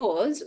because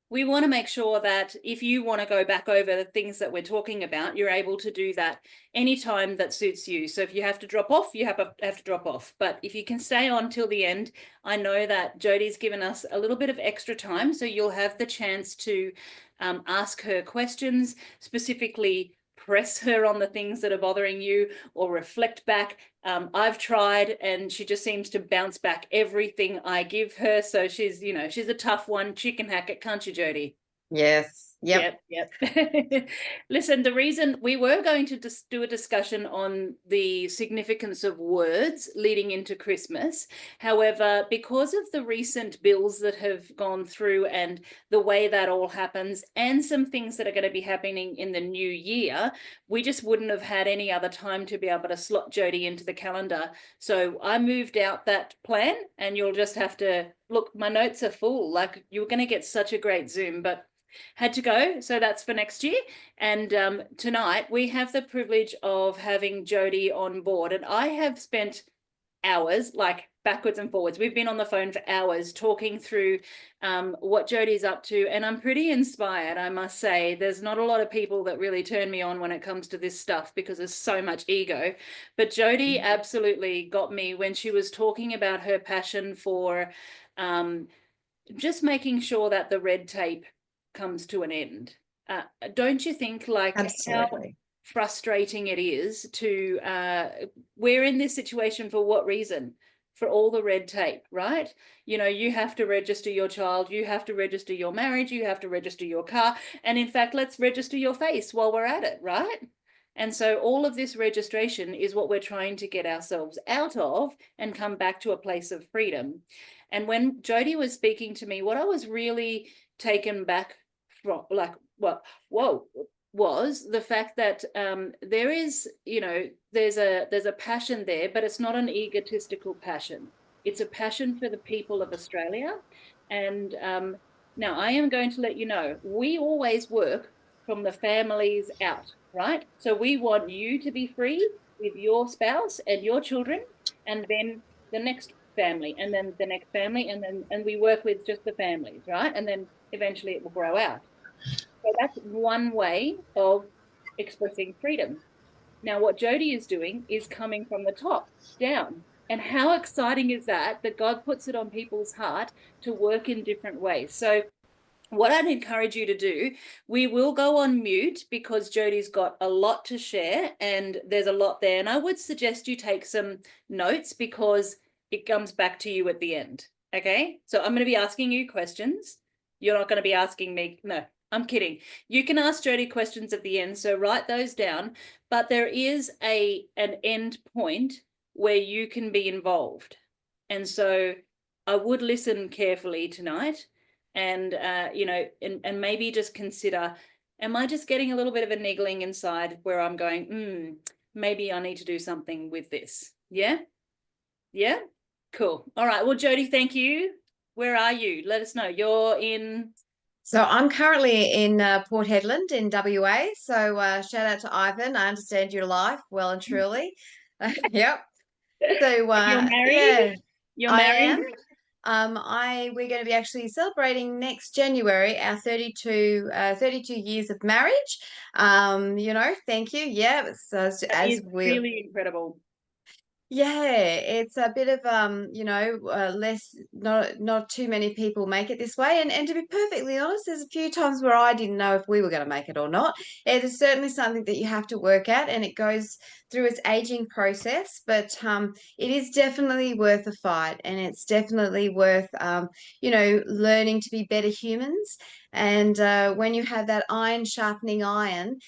we want to make sure that if you want to go back over the things that we're talking about, you're able to do that anytime that suits you. So if you have to drop off, you have to drop off. But if you can stay on till the end, I know that Jody's given us a little bit of extra time, so you'll have the chance to ask her questions, specifically press her on the things that are bothering you or reflect back. I've tried and she just seems to bounce back everything I give her. So she's a tough one. She can hack it, can't you, Jody? Yes. Yep. Yep. Listen, the reason we were going to do a discussion on the significance of words leading into Christmas. However, because of the recent bills that have gone through and the way that all happens and some things that are going to be happening in the new year, we just wouldn't have had any other time to be able to slot Jody into the calendar. So I moved out that plan and you'll just have to look, my notes are full. Like, you're going to get such a great Zoom, but had to go, so that's for next year. And tonight we have the privilege of having Jody on board, and I have spent hours, like backwards and forwards. We've been on the phone for hours talking through what Jody's up to, and I'm pretty inspired, I must say. There's not a lot of people that really turn me on when it comes to this stuff because there's so much ego, but Jody absolutely got me when she was talking about her passion for just making sure that the red tape comes to an end. Don't you think, like, Absolutely. how frustrating it is to we're in this situation for what reason? For all the red tape, right? You have to register your child, you have to register your marriage, you have to register your car, and in fact, let's register your face while we're at it, right? And so all of this registration is what we're trying to get ourselves out of and come back to a place of freedom. And when Jody was speaking to me, what I was really taken back from, like, what, whoa, was the fact that there is, there's a passion there, but it's not an egotistical passion. It's a passion for the people of Australia. And now I am going to let you know, we always work from the families out, right? So we want you to be free with your spouse and your children, and then the next family, and then the next family, and we work with just the families, right? And then eventually it will grow out. So that's one way of expressing freedom. Now, what Jody is doing is coming from the top down. And how exciting is that, that God puts it on people's heart to work in different ways? So what I'd encourage you to do, we will go on mute because Jody's got a lot to share and there's a lot there. And I would suggest you take some notes because it comes back to you at the end. Okay, so I'm going to be asking you questions. You're not going to be asking me. No, I'm kidding. You can ask Jody questions at the end, so write those down. But there is an end point where you can be involved. And so I would listen carefully tonight and and maybe just consider, am I just getting a little bit of a niggling inside where I'm going, maybe I need to do something with this? Yeah Cool. All right, well, Jody, thank you. Where are you? Let us know. You're in... So I'm currently in Port Hedland in WA. So shout out to Ivan. I understand your life well and truly. Yep. So You're married? yeah, You're I married? am. We're going to be actually celebrating next January our 32 years of marriage. Thank you. Yeah, so That is really incredible. yeah, it's a bit of less, not too many people make it this way. And to be perfectly honest, there's a few times where I didn't know if we were going to make it or not. It is certainly something that you have to work at, and it goes through its aging process. But it is definitely worth a fight, and it's definitely worth learning to be better humans. And when you have that iron sharpening iron,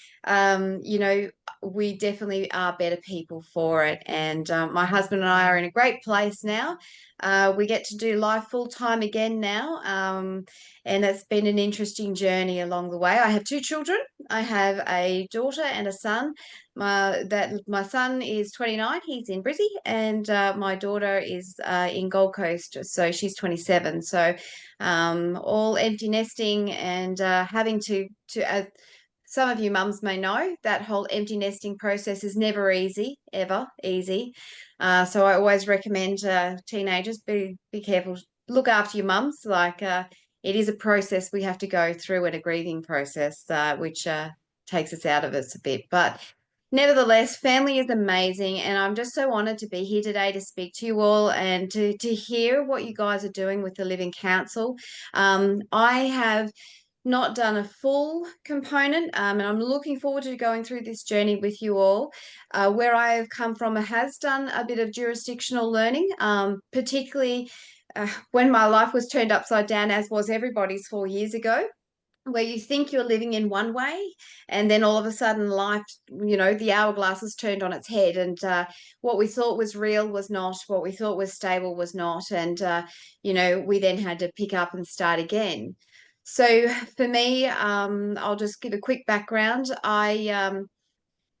we definitely are better people for it. And my husband and I are in a great place now. We get to do life full time again now. And it's been an interesting journey along the way. I have two children. I have a daughter and a son. My son is 29. He's in Brizzy, and my daughter is in Gold Coast, so she's 27. So all empty nesting and having to some of you mums may know that whole empty nesting process is never easy, ever easy. So I always recommend teenagers be careful look after your mums. Like it is a process we have to go through, and a grieving process, which takes us out of us a bit. But nevertheless, family is amazing, and I'm just so honoured to be here today to speak to you all and to hear what you guys are doing with the Living Council. I have not done a full component, and I'm looking forward to going through this journey with you all. Where I have come from has done a bit of jurisdictional learning, particularly when my life was turned upside down, as was everybody's 4 years ago, where you think you're living in one way, and then all of a sudden life, the hourglass is turned on its head, and what we thought was real was not, what we thought was stable was not, and we then had to pick up and start again. So for me, I'll just give a quick background. I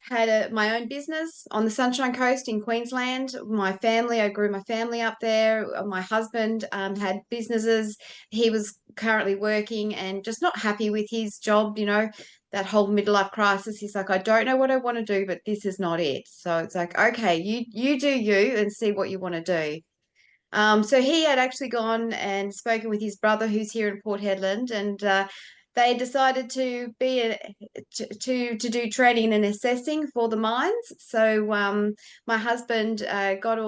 had my own business on the Sunshine Coast in Queensland. I grew my family up there. My husband had businesses. He was currently working and just not happy with his job, that whole midlife crisis. He's like, I don't know what I want to do, but this is not it. So it's like, okay, you do you and see what you want to do. So he had actually gone and spoken with his brother, who's here in Port Hedland, and they decided to do training and assessing for the mines. So my husband got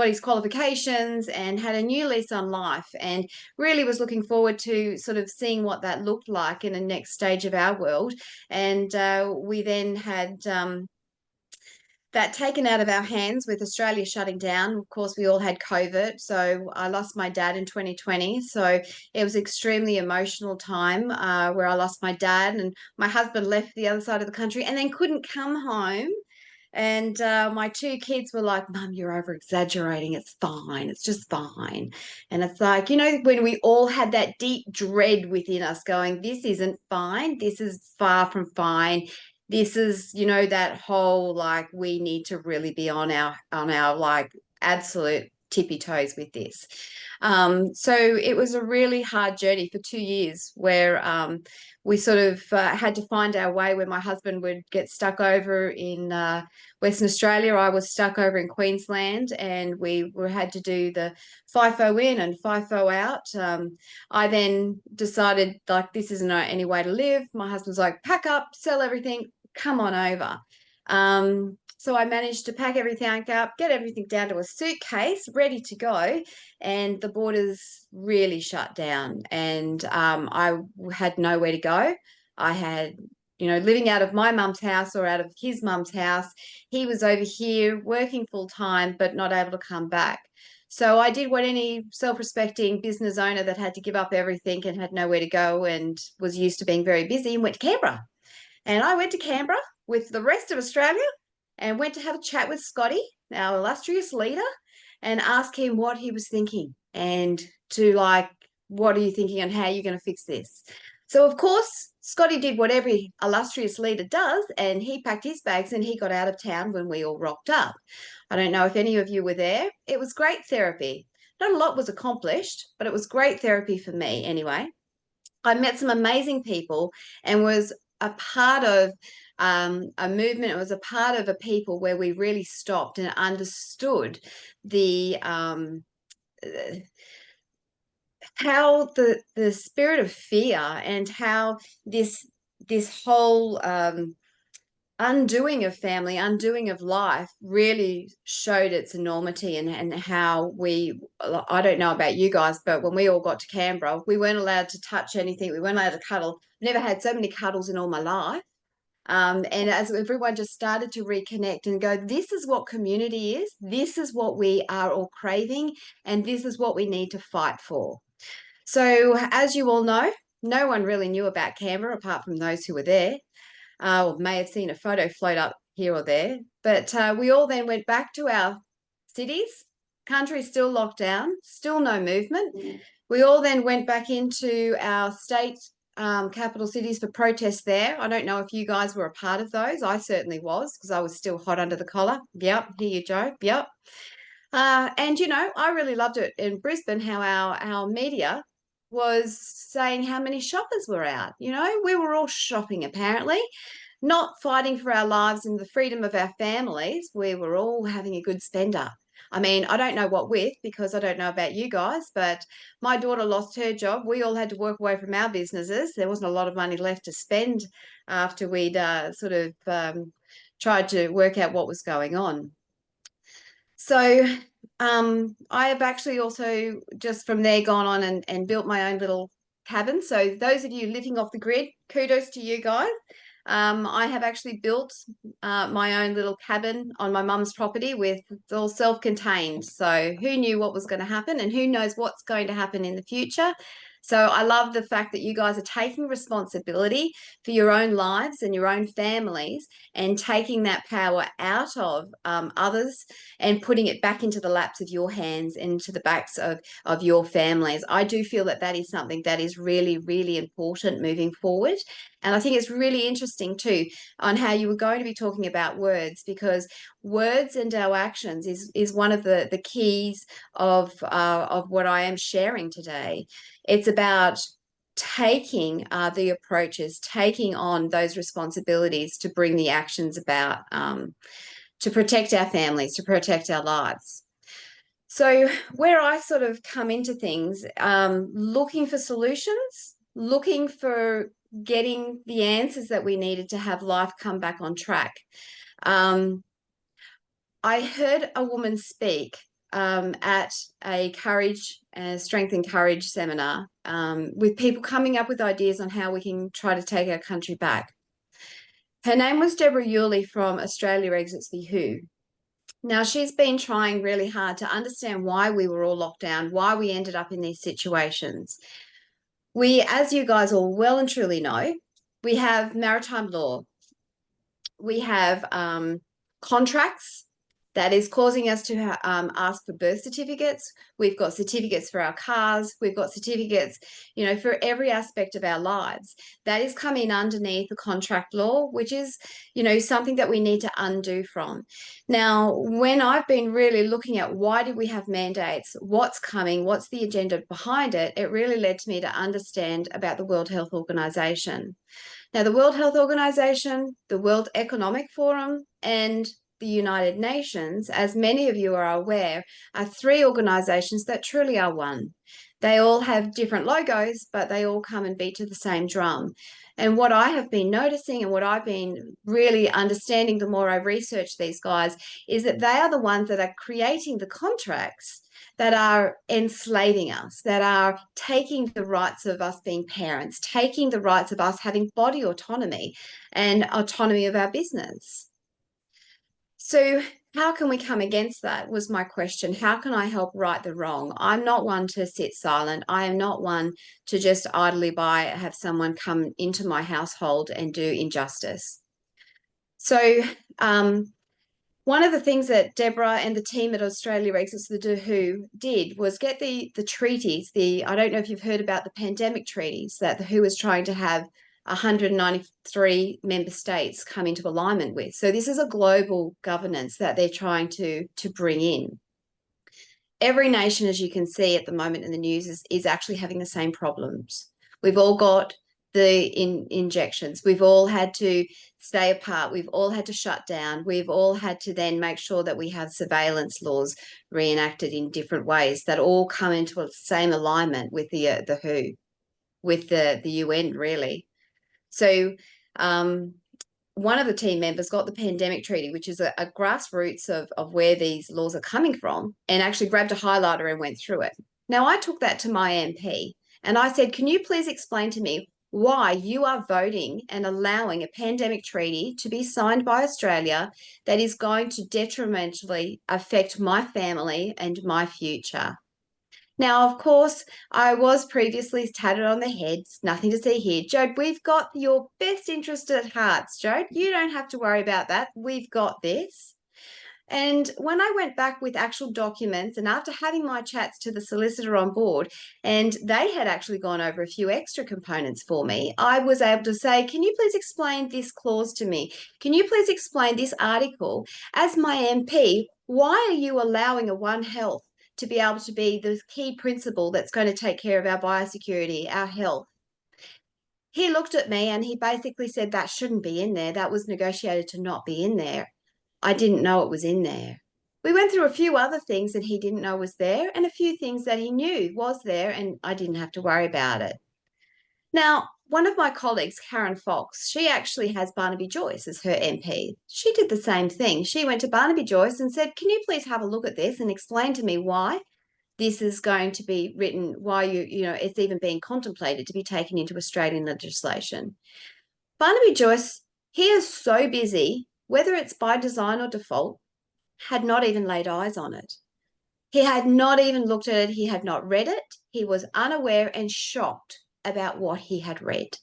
his qualifications and had a new lease on life, and really was looking forward to sort of seeing what that looked like in the next stage of our world. And we then had that taken out of our hands with Australia shutting down. Of course, we all had COVID. So I lost my dad in 2020. So it was extremely emotional time where I lost my dad, and my husband left the other side of the country and then couldn't come home. And my two kids were like, Mum, you're over exaggerating. It's fine. It's just fine. And it's like, when we all had that deep dread within us going, this isn't fine. This is far from fine. This is, that whole, like, we need to really be on our like absolute tippy toes with this. So it was a really hard journey for 2 years where we sort of had to find our way, where my husband would get stuck over in Western Australia. I was stuck over in Queensland, and we had to do the FIFO in and FIFO out. I then decided, like, this isn't any way to live. My husband's like, pack up, sell everything, come on over. So I managed to pack everything up, get everything down to a suitcase, ready to go, and the borders really shut down, and I had nowhere to go. I had, living out of my mum's house or out of his mum's house. He was over here working full time, but not able to come back. So I did what any self-respecting business owner that had to give up everything and had nowhere to go and was used to being very busy, and went to Canberra. And I went to Canberra with the rest of Australia and went to have a chat with Scotty, our illustrious leader, and ask him what he was thinking, and to, like, what are you thinking and how are you going to fix this? So, of course, Scotty did what every illustrious leader does, and he packed his bags and he got out of town when we all rocked up. I don't know if any of you were there. It was great therapy. Not a lot was accomplished, but it was great therapy for me anyway. I met some amazing people and was a part of a movement. It was a part of a people where we really stopped and understood the how the spirit of fear, and how this whole undoing of family, undoing of life, really showed its enormity, and how I don't know about you guys, but when we all got to Canberra, we weren't allowed to touch anything. We weren't allowed to cuddle. Never had so many cuddles in all my life. And as everyone just started to reconnect and go, this is what community is. This is what we are all craving. And this is what we need to fight for. So as you all know, no one really knew about Canberra apart from those who were there, or may have seen a photo float up here or there. But we all then went back to our cities. Country still locked down, still no movement. We all then went back into our state capital cities for protests there. I don't know if you guys were a part of those. I certainly was, because I was still hot under the collar. Yep, here you go. Yep. And, I really loved it in Brisbane, how our media was saying how many shoppers were out. We were all shopping, apparently, not fighting for our lives and the freedom of our families. We were all having a good spender. I mean, I don't know what with, because I don't know about you guys, but my daughter lost her job. We all had to work away from our businesses. There wasn't a lot of money left to spend after we'd sort of tried to work out what was going on. So I have actually also just from there gone on and built my own little cabin. So those of you living off the grid, kudos to you guys. I have actually built my own little cabin on my mum's property with it's all self-contained. So who knew what was going to happen, and who knows what's going to happen in the future. So I love the fact that you guys are taking responsibility for your own lives and your own families, and taking that power out of others and putting it back into the laps of your hands and into the backs of your families. I do feel that that is something that is really, really important moving forward. And I think it's really interesting too on how you were going to be talking about words, because words and our actions is one of the keys of what I am sharing today. It's about taking the approaches, taking on those responsibilities to bring the actions about, to protect our families, to protect our lives. So where I sort of come into things, looking for solutions, looking for getting the answers that we needed to have life come back on track. I heard a woman speak at a courage, strength and courage seminar, with people coming up with ideas on how we can try to take our country back. Her name was Deborah Yulee from Australia Exits the WHO. Now, she's been trying really hard to understand why we were all locked down, why we ended up in these situations. We, as you guys all well and truly know, we have maritime law. We have contracts that is causing us to ask for birth certificates. We've got certificates for our cars. We've got certificates, you know, for every aspect of our lives. That is coming underneath the contract law, which is, you know, something that we need to undo from. Now, when I've been really looking at why do we have mandates, what's coming, what's the agenda behind it, it really led to me to understand about the World Health Organization. Now, the World Health Organization, the World Economic Forum, and the United Nations, as many of you are aware, are three organizations that truly are one. They all have different logos, but they all come and beat to the same drum. And what I have been noticing and what I've been really understanding the more I research these guys is that they are the ones that are creating the contracts that are enslaving us, that are taking the rights of us being parents, taking the rights of us having body autonomy and autonomy of our business. So how can we come against that was my question. How can I help right the wrong? I'm not one to sit silent. I am not one to just idly have someone come into my household and do injustice. So one of the things that Deborah and the team at Australia Exits the WHO did was get the treaties, I don't know if you've heard about the pandemic treaties that the WHO is trying to have 193 member states come into alignment with. So this is a global governance that they're trying to bring in. Every nation, as you can see at the moment in the news, is actually having the same problems. We've all got the injections. We've all had to stay apart. We've all had to shut down. We've all had to then make sure that we have surveillance laws reenacted in different ways that all come into the same alignment with the WHO, with the UN, really. So one of the team members got the pandemic treaty, which is a grassroots of where these laws are coming from, and actually grabbed a highlighter and went through it. Now, I took that to my MP and I said, can you please explain to me why you are voting and allowing a pandemic treaty to be signed by Australia that is going to detrimentally affect my family and my future? Now, of course, I was previously tatted on the head. Nothing to see here. Jode, we've got your best interest at heart, Jode. You don't have to worry about that. We've got this. And when I went back with actual documents and after having my chats to the solicitor on board, and they had actually gone over a few extra components for me, I was able to say, can you please explain this clause to me? Can you please explain this article? As my MP, why are you allowing a One Health to be able to be the key principle that's going to take care of our biosecurity, our health? He looked at me and he basically said that shouldn't be in there. That was negotiated to not be in there. I didn't know it was in there. We went through a few other things that he didn't know was there and a few things that he knew was there, and I didn't have to worry about it. Now, one of my colleagues, Karen Fox, she actually has Barnaby Joyce as her MP. She did the same thing. She went to Barnaby Joyce and said, can you please have a look at this and explain to me why this is going to be written, why it's even being contemplated to be taken into Australian legislation. Barnaby Joyce, he is so busy, whether it's by design or default, had not even laid eyes on it. He had not even looked at it. He had not read it. He was unaware and shocked about what he had read.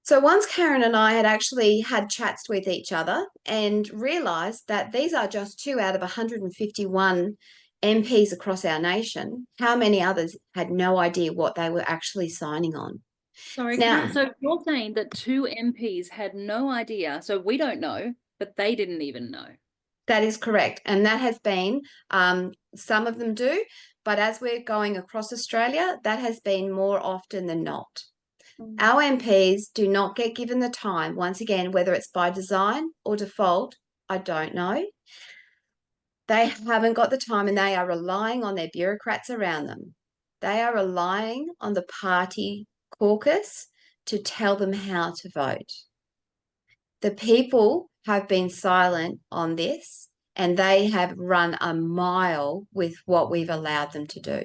So once Karen and I had actually had chats with each other and realised that these are just 2 out of 151 MPs across our nation, how many others had no idea what they were actually signing on? Sorry, Now, so you're saying that 2 MPs had no idea, so we don't know, but they didn't even know. that is correct. And that has been, some of them do, but as we're going across Australia, that has been more often than not. Our MPs do not get given the time, once again, whether it's by design or default, I don't know. They haven't got the time and they are relying on their bureaucrats around them. They are relying on the party caucus to tell them how to vote. The people have been silent on this and they have run a mile with what we've allowed them to do.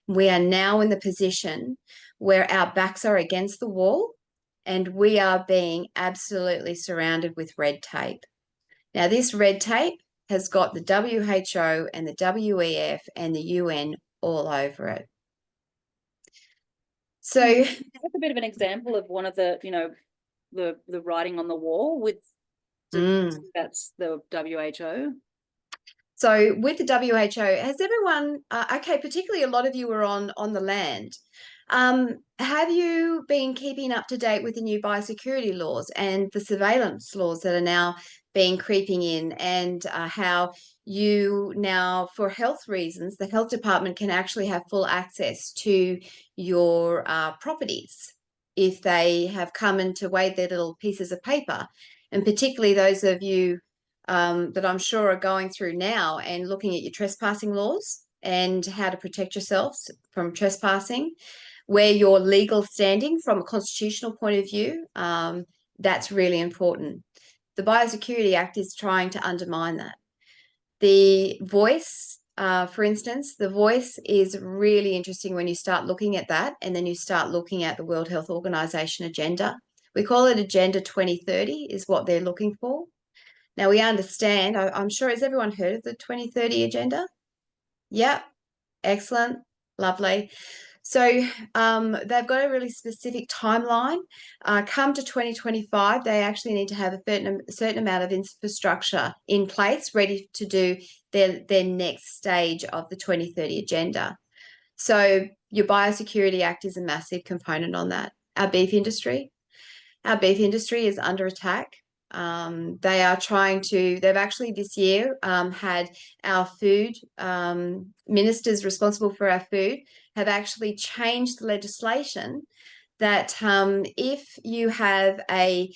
We are now in the position where our backs are against the wall and we are being absolutely surrounded with red tape. Now, this red tape has got the WHO and the WEF and the UN all over it. So that's a bit of an example of one of the, the writing on the wall with that's the WHO. So with the WHO, has everyone, okay, particularly a lot of you were on the land. Have you been keeping up to date with the new biosecurity laws and the surveillance laws that are now being creeping in, and how you now, for health reasons, the health department can actually have full access to your properties if they have come in to wave their little pieces of paper, and particularly those of you that I'm sure are going through now and looking at your trespassing laws and how to protect yourselves from trespassing, where your legal standing from a constitutional point of view, that's really important. The Biosecurity Act is trying to undermine that. The voice, for instance, the voice is really interesting when you start looking at that, and then you start looking at the World Health Organization agenda. We call it Agenda 2030 is what they're looking for. Now, we understand, I'm sure, has everyone heard of the 2030 agenda? Yep, excellent, lovely. So they've got a really specific timeline. Come to 2025, they actually need to have a certain amount of infrastructure in place, ready to do their next stage of the 2030 agenda. So your Biosecurity Act is a massive component on that. Our beef industry is under attack. They are trying to, they've actually this year had our food ministers responsible for our food have actually changed the legislation that if you have a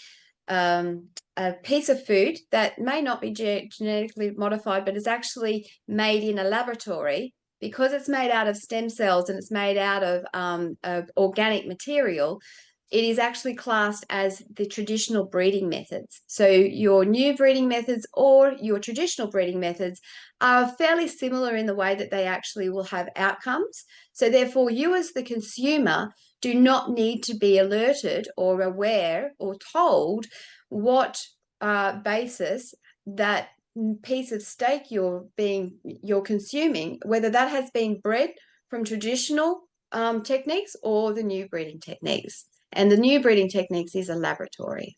piece of food that may not be genetically modified, but is actually made in a laboratory, because it's made out of stem cells and it's made out of organic material, it is actually classed as the traditional breeding methods. So your new breeding methods or your traditional breeding methods are fairly similar in the way that they actually will have outcomes. So therefore, you as the consumer do not need to be alerted or aware or told what basis that piece of steak you're consuming, whether that has been bred from traditional techniques or the new breeding techniques. And the new breeding techniques is a laboratory.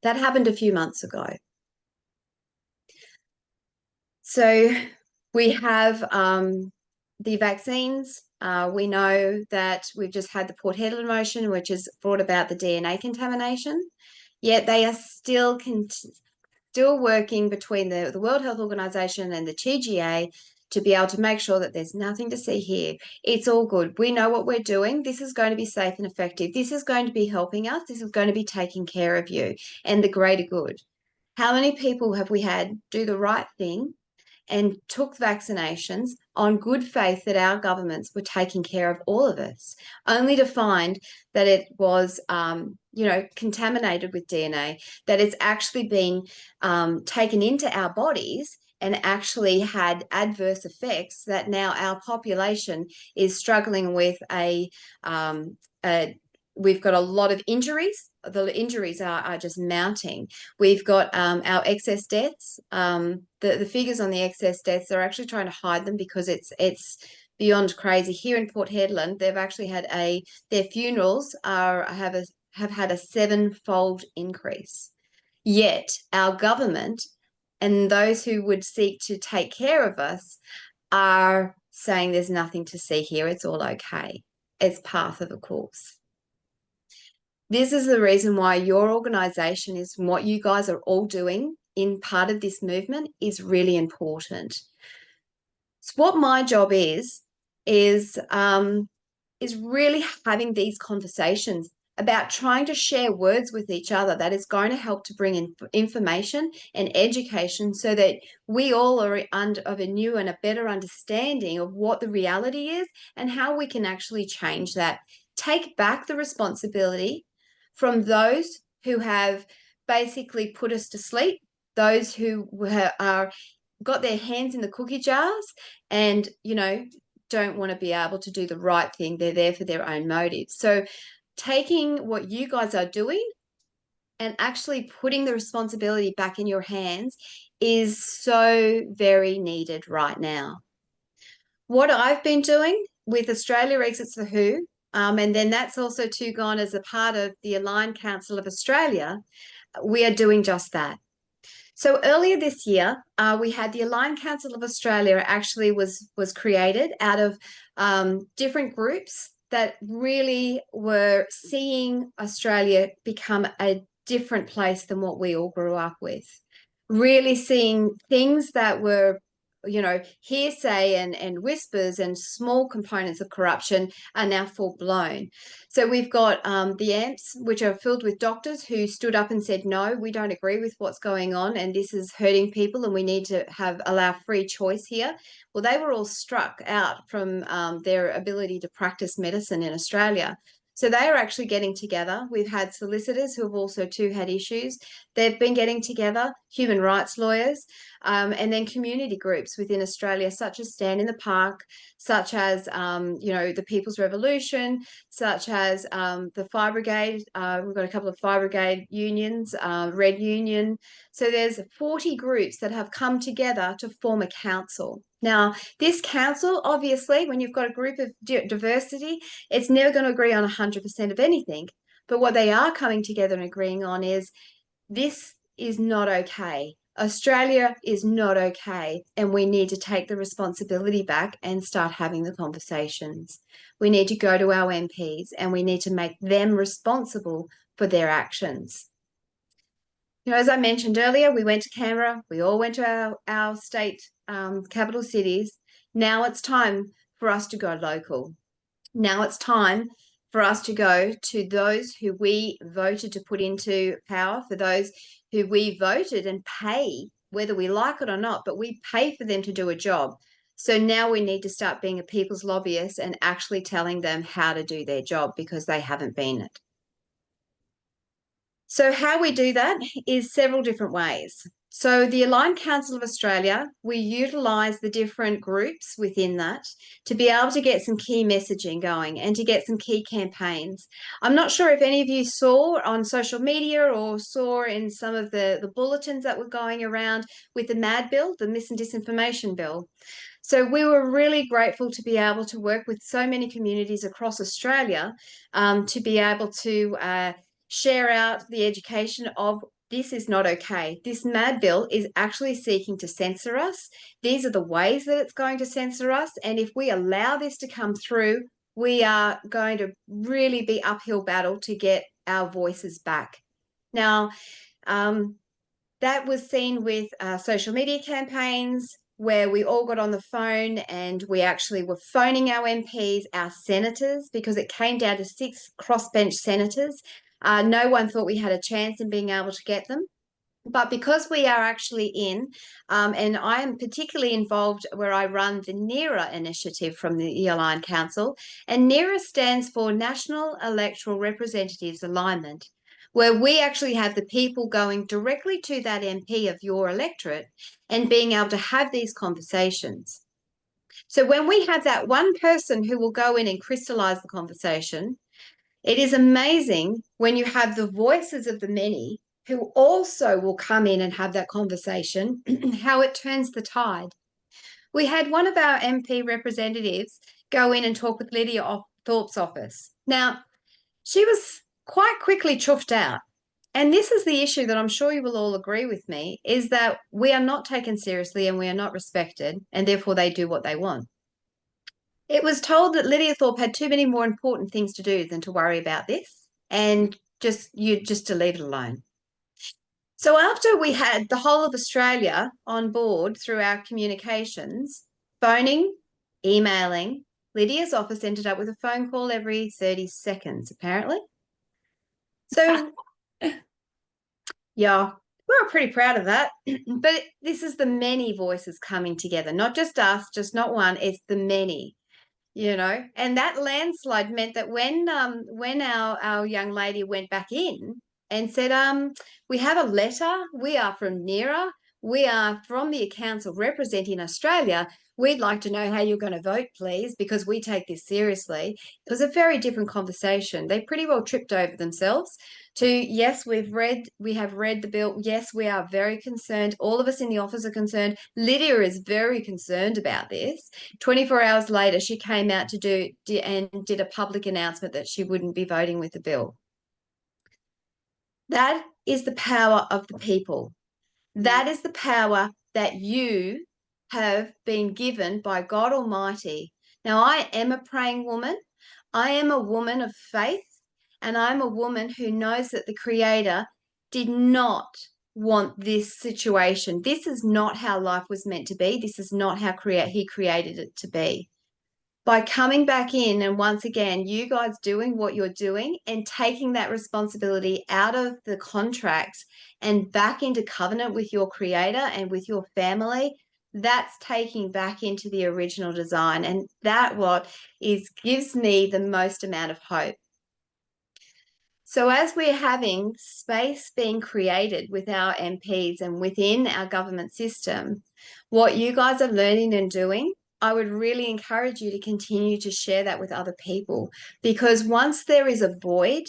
That happened a few months ago. So we have the vaccines. We know that we've just had the Port Hedland motion, which has brought about the DNA contamination. Yet they are still working between the World Health Organization and the TGA to be able to make sure that there's nothing to see here. It's all good. We know what we're doing. This is going to be safe and effective. This is going to be helping us. This is going to be taking care of you and the greater good. How many people have we had do the right thing and took vaccinations on good faith that our governments were taking care of all of us, only to find that it was, contaminated with DNA, that it's actually been taken into our bodies and actually had adverse effects that now our population is struggling with um, we've got a lot of injuries. The injuries are just mounting. We've got our excess deaths. The figures on the excess deaths, they're actually trying to hide them because it's beyond crazy. Here in Port Hedland, they've actually had their funerals have had a seven-fold increase. Yet our government and those who would seek to take care of us are saying there's nothing to see here. It's all okay. It's part of the course. This is the reason why your organization is what you guys are all doing in part of this movement is really important. So what my job is really having these conversations about trying to share words with each other that is going to help to bring in information and education so that we all are of a new and a better understanding of what the reality is and how we can actually change that. Take back the responsibility from those who have basically put us to sleep, those who are got their hands in the cookie jars and, don't want to be able to do the right thing. They're there for their own motives. So taking what you guys are doing and actually putting the responsibility back in your hands is so very needed right now. What I've been doing with Australia Exits the WHO, and then that's also too gone as a part of the Aligned Council of Australia, we are doing just that. So earlier this year, we had the Aligned Council of Australia actually was created out of different groups that really were seeing Australia become a different place than what we all grew up with. Really seeing things that were hearsay and whispers and small components of corruption are now full blown. So we've got the AMPs, which are filled with doctors who stood up and said, no, we don't agree with what's going on and this is hurting people and we need to allow free choice here. Well, they were all struck out from their ability to practice medicine in Australia. So they are actually getting together. We've had solicitors who have also too had issues. They've been getting together, human rights lawyers, and then community groups within Australia, such as Stand in the Park, such as, the People's Revolution, such as the Fire Brigade. We've got a couple of Fire Brigade unions, Red Union. So there's 40 groups that have come together to form a council. Now, this council, obviously, when you've got a group of diversity, it's never going to agree on 100% of anything. But what they are coming together and agreeing on is this is not okay. Australia is not okay, and we need to take the responsibility back and start having the conversations. We need to go to our MPs and we need to make them responsible for their actions. As I mentioned earlier, we went to Canberra, we all went to our state capital cities. Now it's time for us to go local. Now it's time for us to go to those who we voted to put into power, for those who we voted and pay, whether we like it or not, but we pay for them to do a job. So now we need to start being a people's lobbyist and actually telling them how to do their job because they haven't been it. So how we do that is several different ways. So the Aligned Council of Australia, we utilise the different groups within that to be able to get some key messaging going and to get some key campaigns. I'm not sure if any of you saw on social media or saw in some of the bulletins that were going around with the MAD bill, the Mis and Disinformation bill. So we were really grateful to be able to work with so many communities across Australia to be able to share out the education of this is not okay. This MAD bill is actually seeking to censor us. These are the ways that it's going to censor us. And if we allow this to come through, we are going to really be uphill battle to get our voices back. Now, that was seen with social media campaigns where we all got on the phone and we actually were phoning our MPs, our senators, because it came down to 6 crossbench senators. No one thought we had a chance in being able to get them. But because we are actually and I am particularly involved where I run the NERA initiative from the Aligned Council, and NERA stands for National Electoral Representatives Alignment, where we actually have the people going directly to that MP of your electorate and being able to have these conversations. So when we have that one person who will go in and crystallize the conversation, it is amazing when you have the voices of the many who also will come in and have that conversation, how it turns the tide. We had one of our MP representatives go in and talk with Lydia Thorpe's office. Now, she was quite quickly chuffed out. And this is the issue that I'm sure you will all agree with me, is that we are not taken seriously and we are not respected, and therefore they do what they want. It was told that Lydia Thorpe had too many more important things to do than to worry about this, and just to leave it alone. So after we had the whole of Australia on board through our communications, phoning, emailing, Lydia's office ended up with a phone call every 30 seconds, apparently. So, yeah, we were pretty proud of that. But this is the many voices coming together, not just us, just not one, it's the many. And that landslide meant that when our young lady went back in and said, we have a letter, we are from NERA, we are from the council representing Australia, we'd like to know how you're going to vote, please, because we take this seriously. It was a very different conversation. They pretty well tripped over themselves to, yes, we have read the bill, yes, we are very concerned, all of us in the office are concerned, Lydia is very concerned about this. 24 hours later, she came out to did a public announcement that she wouldn't be voting with the bill. That is the power of the people. That is the power that you have been given by God Almighty. Now, I am a praying woman. I am a woman of faith, and I'm a woman who knows that the Creator did not want this situation. This is not how life was meant to be. This is not how He created it to be. By coming back in and once again, you guys doing what you're doing and taking that responsibility out of the contract and back into covenant with your creator and with your family, that's taking back into the original design. And that gives me the most amount of hope. So as we're having space being created with our MPs and within our government system, what you guys are learning and doing, I would really encourage you to continue to share that with other people, because once there is a void,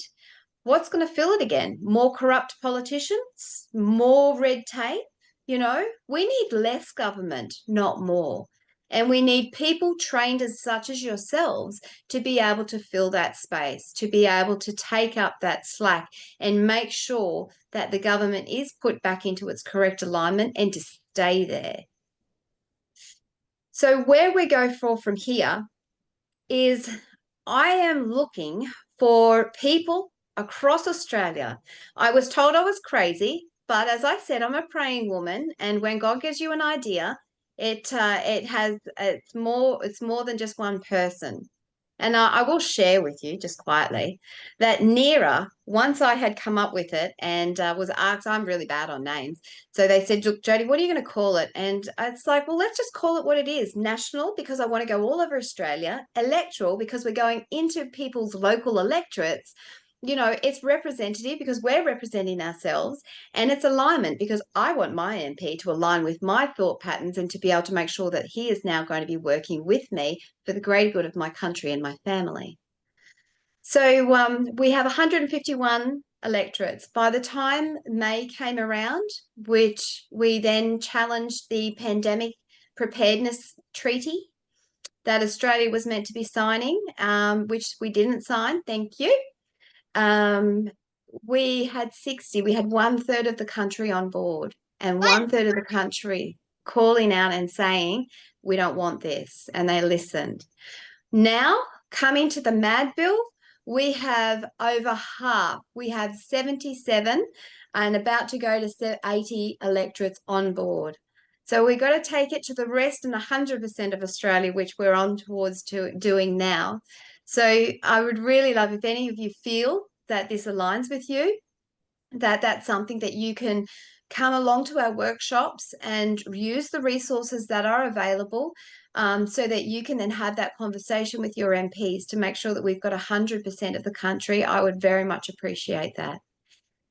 what's going to fill it again? More corrupt politicians, more red tape. We need less government, not more. And we need people trained as such as yourselves to be able to fill that space, to be able to take up that slack and make sure that the government is put back into its correct alignment and to stay there. So where we go from here is I am looking for people across Australia. I was told I was crazy, but as I said, I'm a praying woman, and when God gives you an idea, it's more than just one person. And I will share with you just quietly that NERA, once I had come up with it and was asked, I'm really bad on names. So they said, look, Jody, what are you going to call it? And it's like, well, let's just call it what it is. National, because I want to go all over Australia. Electoral, because we're going into people's local electorates. It's representative because we're representing ourselves, and it's alignment because I want my MP to align with my thought patterns and to be able to make sure that he is now going to be working with me for the greater good of my country and my family. So we have 151 electorates. By the time May came around, which we then challenged the pandemic preparedness treaty that Australia was meant to be signing, which we didn't sign, thank you. We had 60, we had 1/3 of the country on board and 1/3 of the country calling out and saying, we don't want this. And they listened. Now, coming to the MAD bill, we have over half. We have 77 and about to go to 80 electorates on board. So we've got to take it to the rest and 100% of Australia, which we're on towards to doing now. So I would really love if any of you feel that this aligns with you, that that's something that you can come along to our workshops and use the resources that are available, so that you can then have that conversation with your MPs to make sure that we've got 100% of the country. I would very much appreciate that.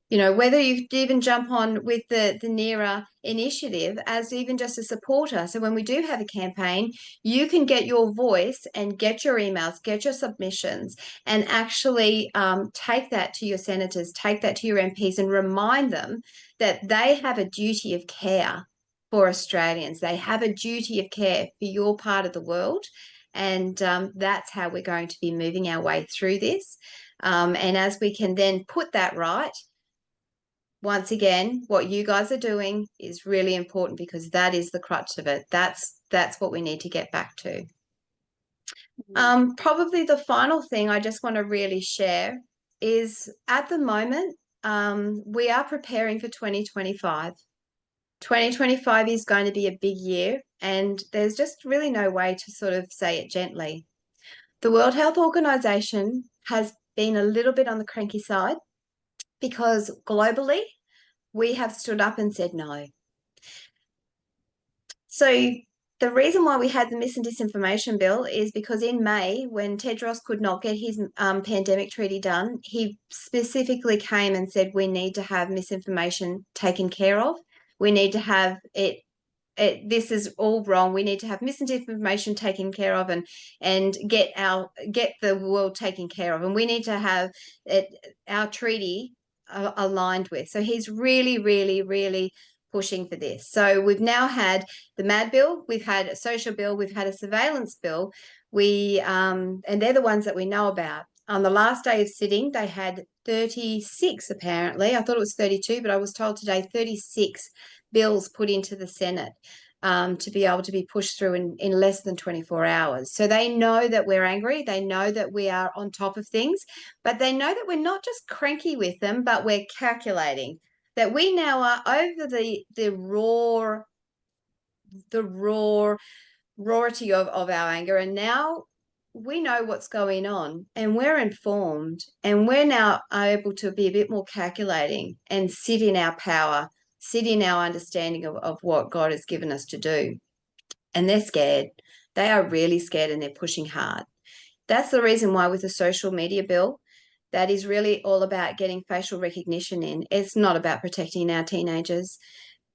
You know, whether you even jump on with the NERA initiative as even just a supporter. So when we do have a campaign, you can get your voice and get your emails, get your submissions, and actually take that to your senators, take that to your MPs, and remind them that they have a duty of care for Australians. They have a duty of care for your part of the world. And that's how we're going to be moving our way through this. And as we can then put that right, once again, what you guys are doing is really important, because that is the crutch of it. That's what we need to get back to. Probably the final thing I just want to really share is, at the moment, we are preparing for 2025. 2025 is going to be a big year, and there's just really no way to sort of say it gently. The World Health Organization has been a little bit on the cranky side, because globally, we have stood up and said no. So the reason why we had the mis and disinformation bill is because in May, when Tedros could not get his pandemic treaty done, he specifically came and said, we need to have misinformation taken care of. We need to have it. This is all wrong. We need to have misinformation taken care of, and get the world taken care of, and we need to have our treaty aligned with. So he's really, really, really pushing for this. So we've now had the MAD bill, we've had a social bill, we've had a surveillance bill. And they're the ones that we know about. On the last day of sitting, they had 36, apparently. I thought it was 32, but I was told today 36 bills put into the Senate to be able to be pushed through in less than 24 hours. So they know that we're angry. They know that we are on top of things, but they know that we're not just cranky with them, but we're calculating. That we now are over the rawity of our anger, and now we know what's going on, and we're informed, and we're now able to be a bit more calculating and sit in our power, sit in our understanding of what God has given us to do. And they're scared. They are really scared, and they're pushing hard. That's the reason why with the social media bill, that is really all about getting facial recognition in. It's not about protecting our teenagers.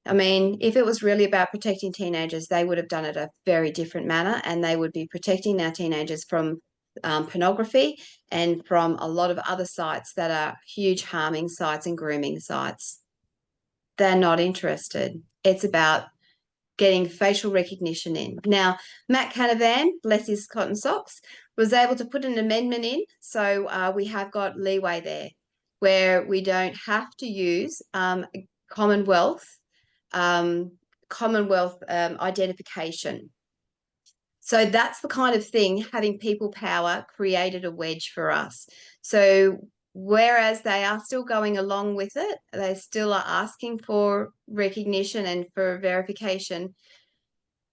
I mean, if it was really about protecting teenagers, they would have done it a very different manner, and they would be protecting our teenagers from pornography and from a lot of other sites that are huge harming sites and grooming sites. They're not interested. It's about getting facial recognition in. Now, Matt Canavan, bless his cotton socks, was able to put an amendment in. So we have got leeway there, where we don't have to use Commonwealth identification. So that's the kind of thing, having people power created a wedge for us. So whereas they are still going along with it, they still are asking for recognition and for verification,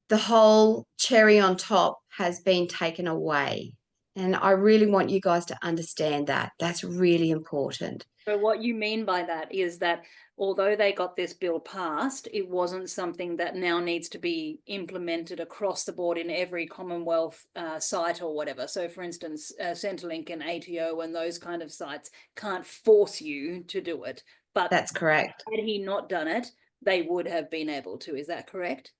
the whole cherry on top has been taken away. And I really want you guys to understand that. That's really important. So what you mean by that is that although they got this bill passed, it wasn't something that now needs to be implemented across the board in every Commonwealth site or whatever. So for instance, Centrelink and ATO and those kind of sites can't force you to do it. But that's correct. Had he not done it, they would have been able to. Is that correct?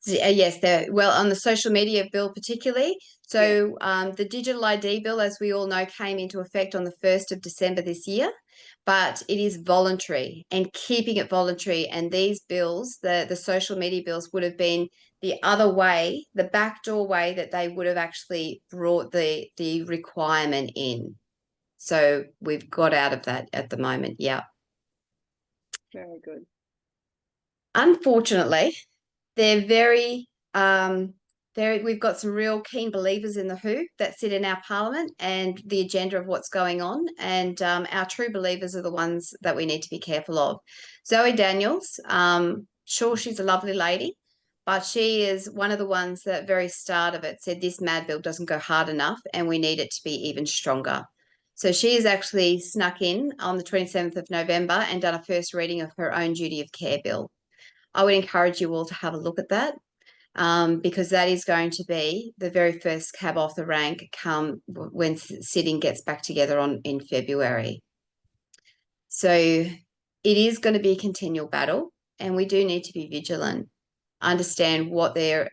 Yes, well, on the social media bill particularly. So the digital ID bill, as we all know, came into effect on the 1st of December this year, but it is voluntary, and keeping it voluntary. And these bills, the social media bills, would have been the other way, the backdoor way that they would have actually brought the requirement in. So we've got out of that at the moment. Yeah. Very good. Unfortunately, they're we've got some real keen believers in the WHO that sit in our parliament and the agenda of what's going on. And our true believers are the ones that we need to be careful of. Zoe Daniels, sure, she's a lovely lady, but she is one of the ones that very start of it said this MAD bill doesn't go hard enough and we need it to be even stronger. So she has actually snuck in on the 27th of November and done a first reading of her own duty of care bill. I would encourage you all to have a look at that, because that is going to be the very first cab off the rank come when sitting gets back together in February. So it is going to be a continual battle, and we do need to be vigilant, understand what their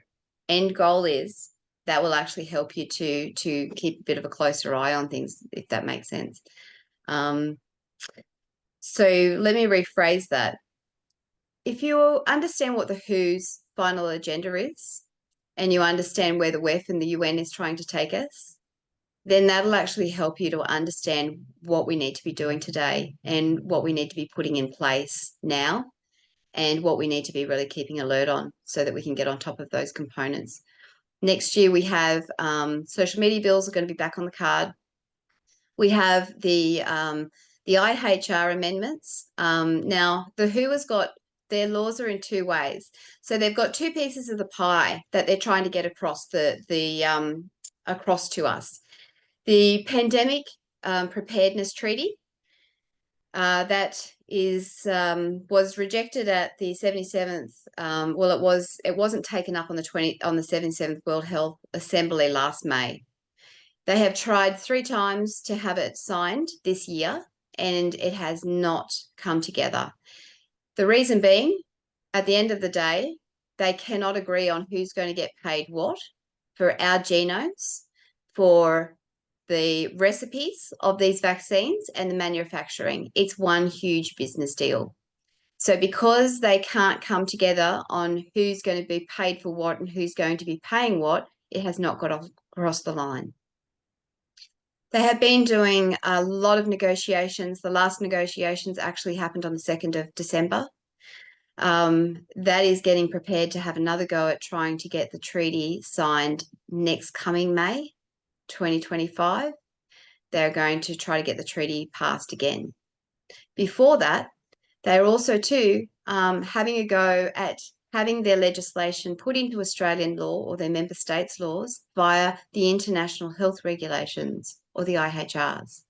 end goal is. That will actually help you to keep a bit of a closer eye on things, if that makes sense. So let me rephrase that. If you understand what the WHO's final agenda is, and you understand where the WEF and the UN is trying to take us, then that'll actually help you to understand what we need to be doing today and what we need to be putting in place now and what we need to be really keeping alert on so that we can get on top of those components. Next year, we have social media bills are going to be back on the card. We have the IHR amendments. Now, the WHO has got their laws are in two ways. So they've got two pieces of the pie that they're trying to get across across to us. The pandemic preparedness treaty that was rejected at the 77th. Well, it wasn't taken up on the 77th World Health Assembly last May. They have tried 3 times to have it signed this year, and it has not come together. The reason being, at the end of the day, they cannot agree on who's going to get paid what for our genomes, for the recipes of these vaccines and the manufacturing. It's one huge business deal. So because they can't come together on who's going to be paid for what and who's going to be paying what, it has not got across the line. They have been doing a lot of negotiations. The last negotiations actually happened on the 2nd of December. That is getting prepared to have another go at trying to get the treaty signed next coming May 2025. They're going to try to get the treaty passed again. Before that, they're also having a go at having their legislation put into Australian law or their member states' laws via the International Health Regulations or the IHRs.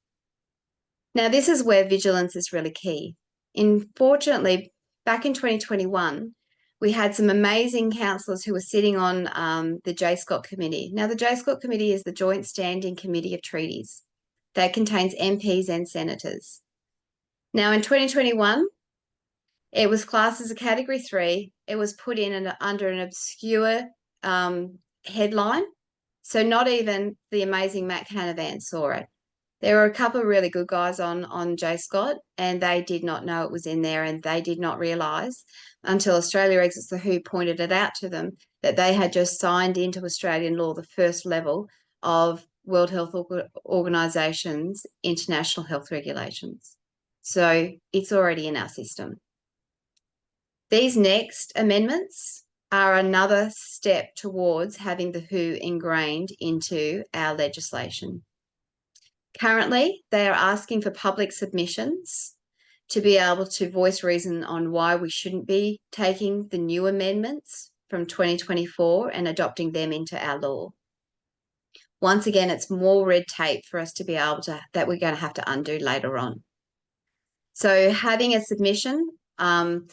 Now, this is where vigilance is really key. Unfortunately, back in 2021, we had some amazing councillors who were sitting on the J. Scott Committee. Now, the J. Scott Committee is the Joint Standing Committee of Treaties that contains MPs and senators. Now, in 2021, it was classed as a Category 3. It was put in under an obscure headline. So not even the amazing Matt Canavan saw it. There were a couple of really good guys on J. Scott, and they did not know it was in there, and they did not realise until Australia Exits the WHO pointed it out to them that they had just signed into Australian law the first level of World Health Organization's international health regulations. So it's already in our system. These next amendments are another step towards having the WHO ingrained into our legislation. Currently, they are asking for public submissions to be able to voice reason on why we shouldn't be taking the new amendments from 2024 and adopting them into our law. Once again, it's more red tape for us to be able to, that we're going to have to undo later on. So having a submission, popping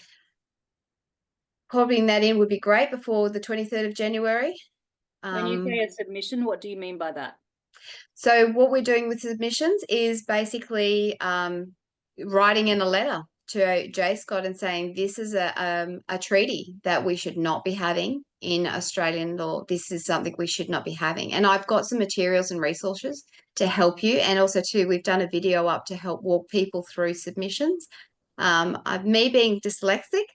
that in would be great before the 23rd of January. When you say a submission, what do you mean by that? So what we're doing with submissions is basically writing in a letter to J. Scott and saying this is a treaty that we should not be having in Australian law. This is something we should not be having. And I've got some materials and resources to help you. And also too, we've done a video up to help walk people through submissions. Me being dyslexic,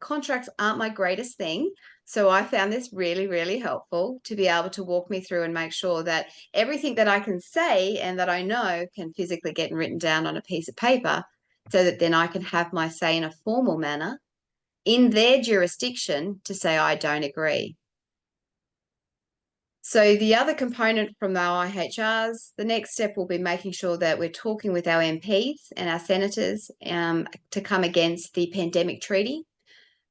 contracts aren't my greatest thing. So I found this really, really helpful to be able to walk me through and make sure that everything that I can say and that I know can physically get written down on a piece of paper so that then I can have my say in a formal manner in their jurisdiction to say I don't agree. So the other component from our IHRs, the next step will be making sure that we're talking with our MPs and our senators to come against the pandemic treaty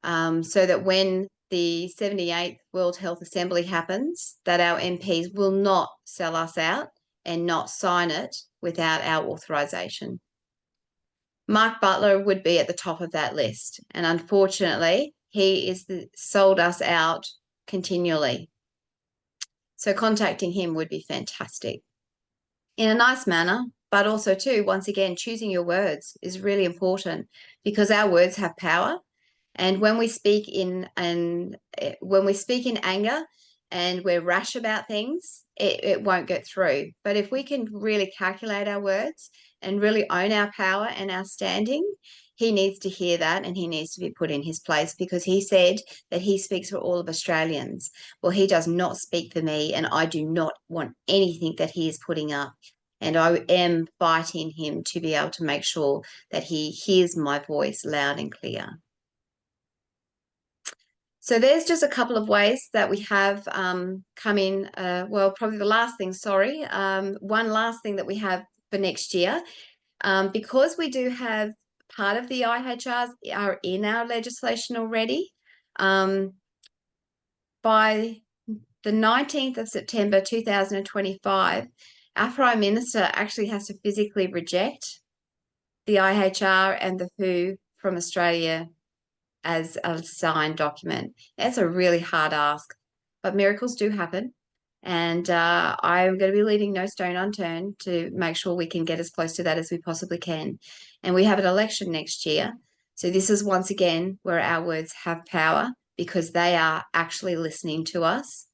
so that when the 78th World Health Assembly happens, that our MPs will not sell us out and not sign it without our authorization. Mark Butler would be at the top of that list. And unfortunately, he is sold us out continually. So contacting him would be fantastic in a nice manner, but also too, once again, choosing your words is really important because our words have power. And when we speak in anger and we're rash about things, it won't get through. But if we can really calculate our words and really own our power and our standing, he needs to hear that and he needs to be put in his place because he said that he speaks for all of Australians. Well, he does not speak for me, and I do not want anything that he is putting up. And I am fighting him to be able to make sure that he hears my voice loud and clear. So there's just a couple of ways that we have come in. Well, probably the last thing, sorry. One last thing that we have for next year, because we do have part of the IHRs are in our legislation already. By the 19th of September 2025, our Prime Minister actually has to physically reject the IHR and the WHO from Australia as a signed document. That's a really hard ask, but miracles do happen. And I'm going to be leaving no stone unturned to make sure we can get as close to that as we possibly can. And we have an election next year. So this is once again where our words have power because they are actually listening to us.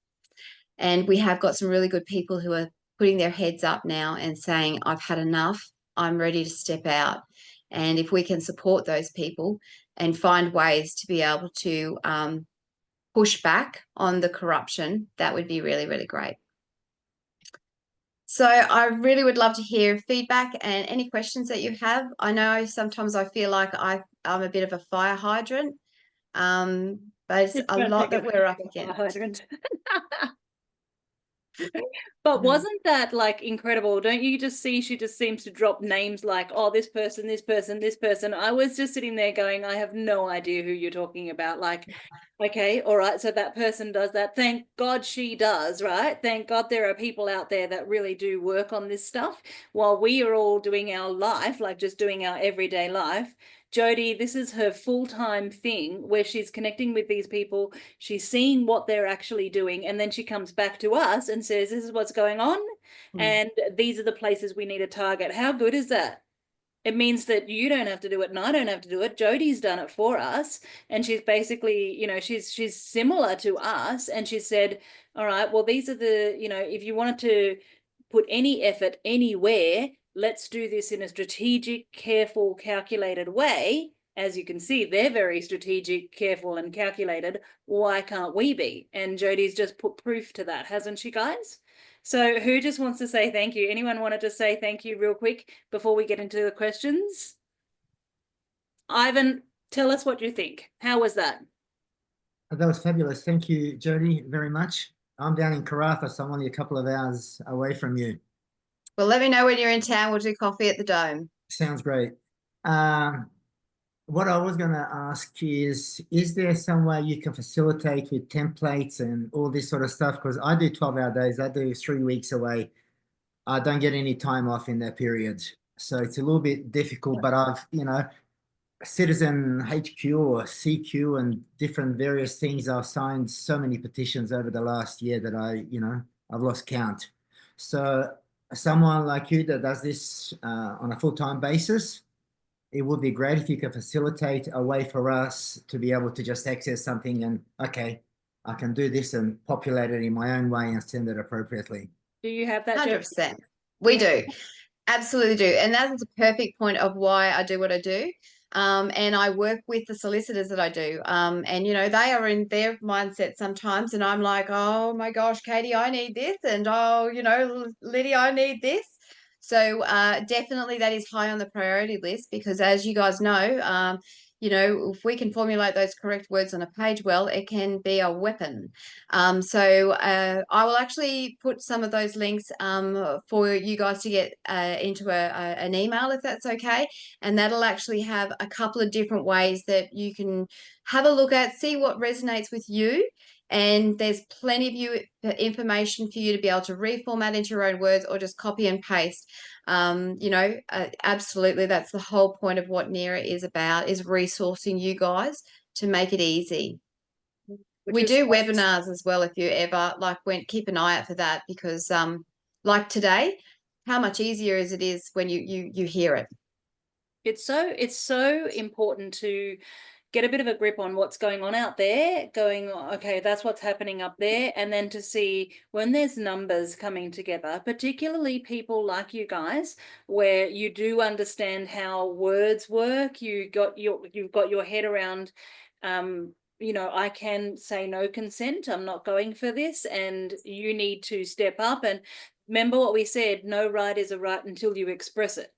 And we have got some really good people who are putting their heads up now and saying, I've had enough. I'm ready to step out. And if we can support those people and find ways to be able to push back on the corruption, that would be really, really great. So I really would love to hear feedback and any questions that you have. I know sometimes I feel like I'm a bit of a fire hydrant, but it's a lot that we're up against. But wasn't that like incredible? Don't you just see she just seems to drop names like, oh, this person, this person, this person. I was just sitting there going, I have no idea who you're talking about. Like, okay, all right, so that person does that. Thank God she does, right? Thank God there are people out there that really do work on this stuff while we are all doing our life, like just doing our everyday life. Jody, this is her full-time thing where she's connecting with these people, she's seeing what they're actually doing, and then she comes back to us and says, this is what's going on, and these are the places we need to target. How good is that? It means that you don't have to do it and I don't have to do it. Jody's done it for us. And she's basically, she's similar to us. And she said, all right, well, these are the, if you wanted to put any effort anywhere, let's do this in a strategic, careful, calculated way. As you can see, they're very strategic, careful, and calculated. Why can't we be? And Jody's just put proof to that, hasn't she, guys? So who just wants to say thank you? Anyone want to just say thank you real quick before we get into the questions? Ivan, tell us what you think. How was that? That was fabulous. Thank you, Jody, very much. I'm down in Karratha, so I'm only a couple of hours away from you. Well, let me know when you're in town. We'll do coffee at the Dome. Sounds great. What I was going to ask is there some way you can facilitate with templates and all this sort of stuff? Because I do 12-hour days. I do 3 weeks away. I don't get any time off in that period. So it's a little bit difficult, but I've, Citizen HQ or CQ and different various things. I've signed so many petitions over the last year that I've lost count. So someone like you that does this on a full-time basis, it would be great if you could facilitate a way for us to be able to just access something and, okay, I can do this and populate it in my own way and send it appropriately. Do you have that? 100%. We do. Absolutely do. And that's a perfect point of why I do what I do. And I work with the solicitors that I do. And, they are in their mindset sometimes. And I'm like, oh, my gosh, Katie, I need this. And, oh, Lydia, I need this. So definitely that is high on the priority list because as you guys know, if we can formulate those correct words on a page well, it can be a weapon. So I will actually put some of those links for you guys to get into an email if that's okay. And that'll actually have a couple of different ways that you can have a look at, see what resonates with you. And there's plenty of information for you to be able to reformat into your own words or just copy and paste. Absolutely, that's the whole point of what NERA is about, is resourcing you guys to make it easy. We do webinars as well if you ever keep an eye out for that, because like today, how much easier as it is when you hear it. It's so important to get a bit of a grip on what's going on out there, going, okay, that's what's happening up there. And then to see when there's numbers coming together, particularly people like you guys, where you do understand how words work, you've got your head around, I can say no consent, I'm not going for this, and you need to step up. And remember what we said, no right is a right until you express it.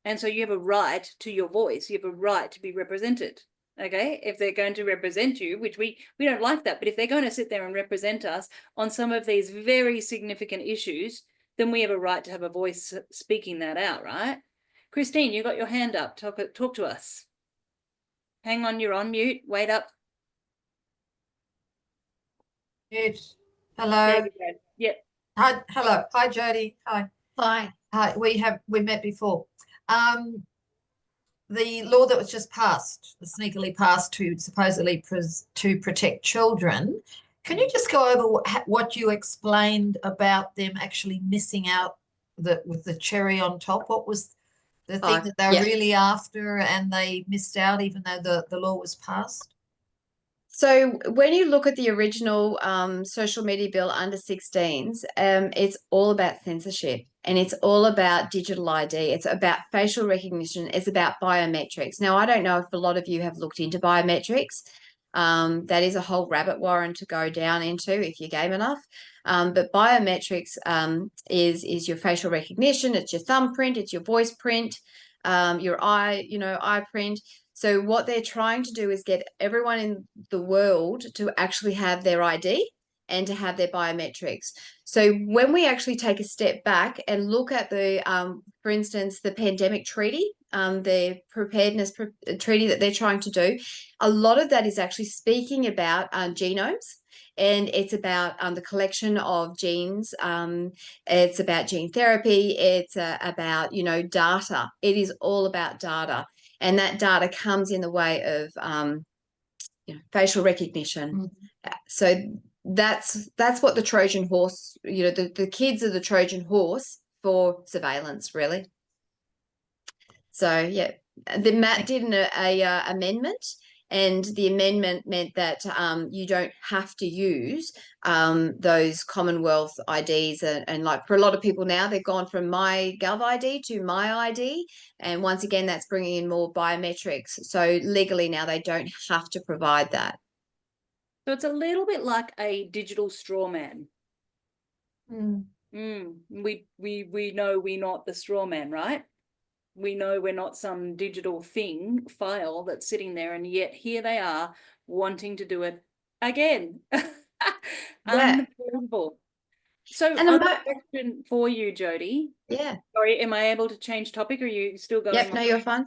And so you have a right to your voice, you have a right to be represented. Okay, if they're going to represent you, which we don't like that, but if they're going to sit there and represent us on some of these very significant issues, then we have a right to have a voice speaking that out, right? Christine, you got your hand up. Talk to us. Hang on, you're on mute. Wait up. Mute. Hello. Yep. Hi. Hello. Hi, Jody. Hi. Hi. Hi. We met before. The law that was just passed, sneakily passed to supposedly to protect children. Can you just go over what you explained about them actually missing out with the cherry on top? What was the thing that they're really after and they missed out even though the law was passed? So when you look at the original social media bill under 16s, it's all about censorship, and it's all about digital ID. It's about facial recognition. It's about biometrics. Now, I don't know if a lot of you have looked into biometrics. That is a whole rabbit warren to go down into if you're game enough. But biometrics is your facial recognition. It's your thumbprint. It's your voice print, your eye print. So what they're trying to do is get everyone in the world to actually have their ID and to have their biometrics. So when we actually take a step back and look at for instance, the pandemic treaty, the preparedness treaty that they're trying to do, a lot of that is actually speaking about genomes. And it's about the collection of genes. It's about gene therapy. It's about, data. It is all about data. And that data comes in the way of facial recognition. So that's what the Trojan horse, the kids are the Trojan horse for surveillance, really. So yeah, the Matt did an amendment, and the amendment meant that you don't have to use those Commonwealth IDs. And like for a lot of people now, they've gone from my Gov ID to my ID. And once again, that's bringing in more biometrics. So legally now they don't have to provide that. So it's a little bit like a digital straw man. We know we're not the straw man, right? We know we're not some digital file that's sitting there, and yet here they are wanting to do it again. Unbelievable. So question for you, Jody. Yeah. Sorry, am I able to change topic, or are you still going? Yep, no, you're fine.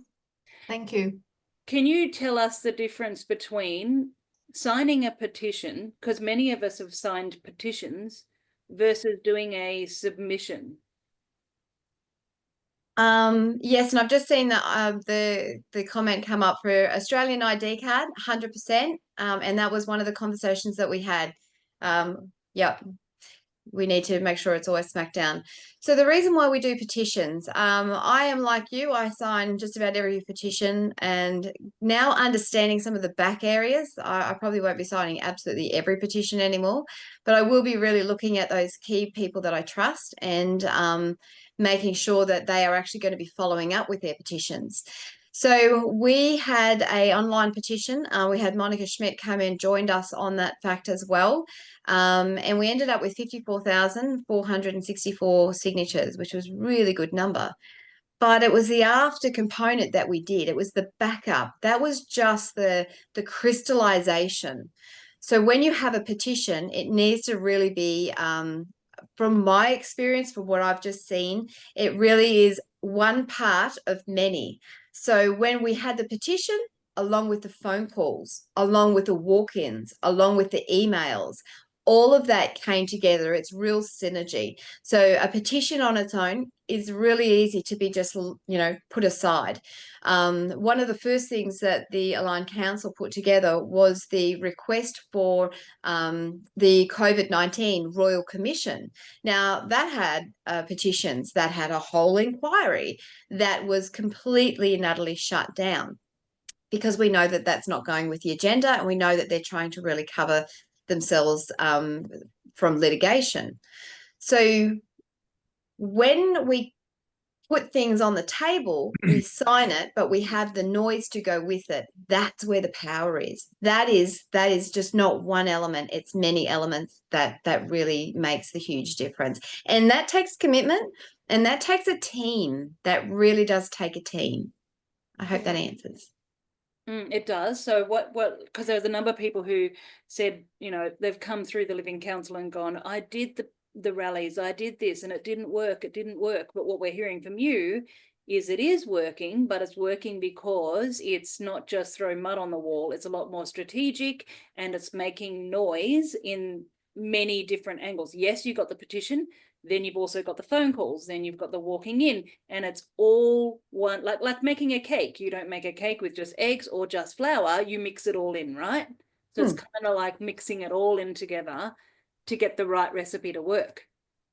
Thank you. Can you tell us the difference between signing a petition, because many of us have signed petitions, versus doing a submission? Yes, and I've just seen that the comment come up for Australian ID card, 100%. And that was one of the conversations that we had. Yep. We need to make sure it's always smacked down. So the reason why we do petitions, I am like you, I sign just about every petition, and now understanding some of the back areas, I probably won't be signing absolutely every petition anymore, but I will be really looking at those key people that I trust and making sure that they are actually going to be following up with their petitions. So we had an online petition. We had Monica Schmidt come in, joined us on that fact as well. And we ended up with 54,464 signatures, which was a really good number. But it was the after component that we did. It was the backup. That was just the crystallization. So when you have a petition, it needs to really be, from my experience, from what I've just seen, it really is one part of many. So when we had the petition, along with the phone calls, along with the walk-ins, along with the emails, all of that came together. It's real synergy. So a petition on its own is really easy to be just, put aside. One of the first things that the Aligned Council put together was the request for the COVID-19 Royal Commission. Now, that had petitions, that had a whole inquiry that was completely and utterly shut down, because we know that that's not going with the agenda, and we know that they're trying to really cover themselves from litigation. So when we put things on the table, we sign it, but we have the noise to go with it. That's where the power is. That is just not one element. It's many elements that really makes the huge difference. And that takes commitment, and that takes a team. That really does take a team. I hope that answers. It does. So what, because there's a number of people who said, they've come through the Living Council and gone, I did the rallies, I did this, and it didn't work. But what we're hearing from you is it is working, but it's working because it's not just throwing mud on the wall. It's a lot more strategic, and it's making noise in many different angles. Yes, you got the petition, then you've also got the phone calls, then you've got the walking in, and it's all one, like making a cake. You don't make a cake with just eggs or just flour, you mix it all in, right? So it's kind of like mixing it all in together to get the right recipe to work.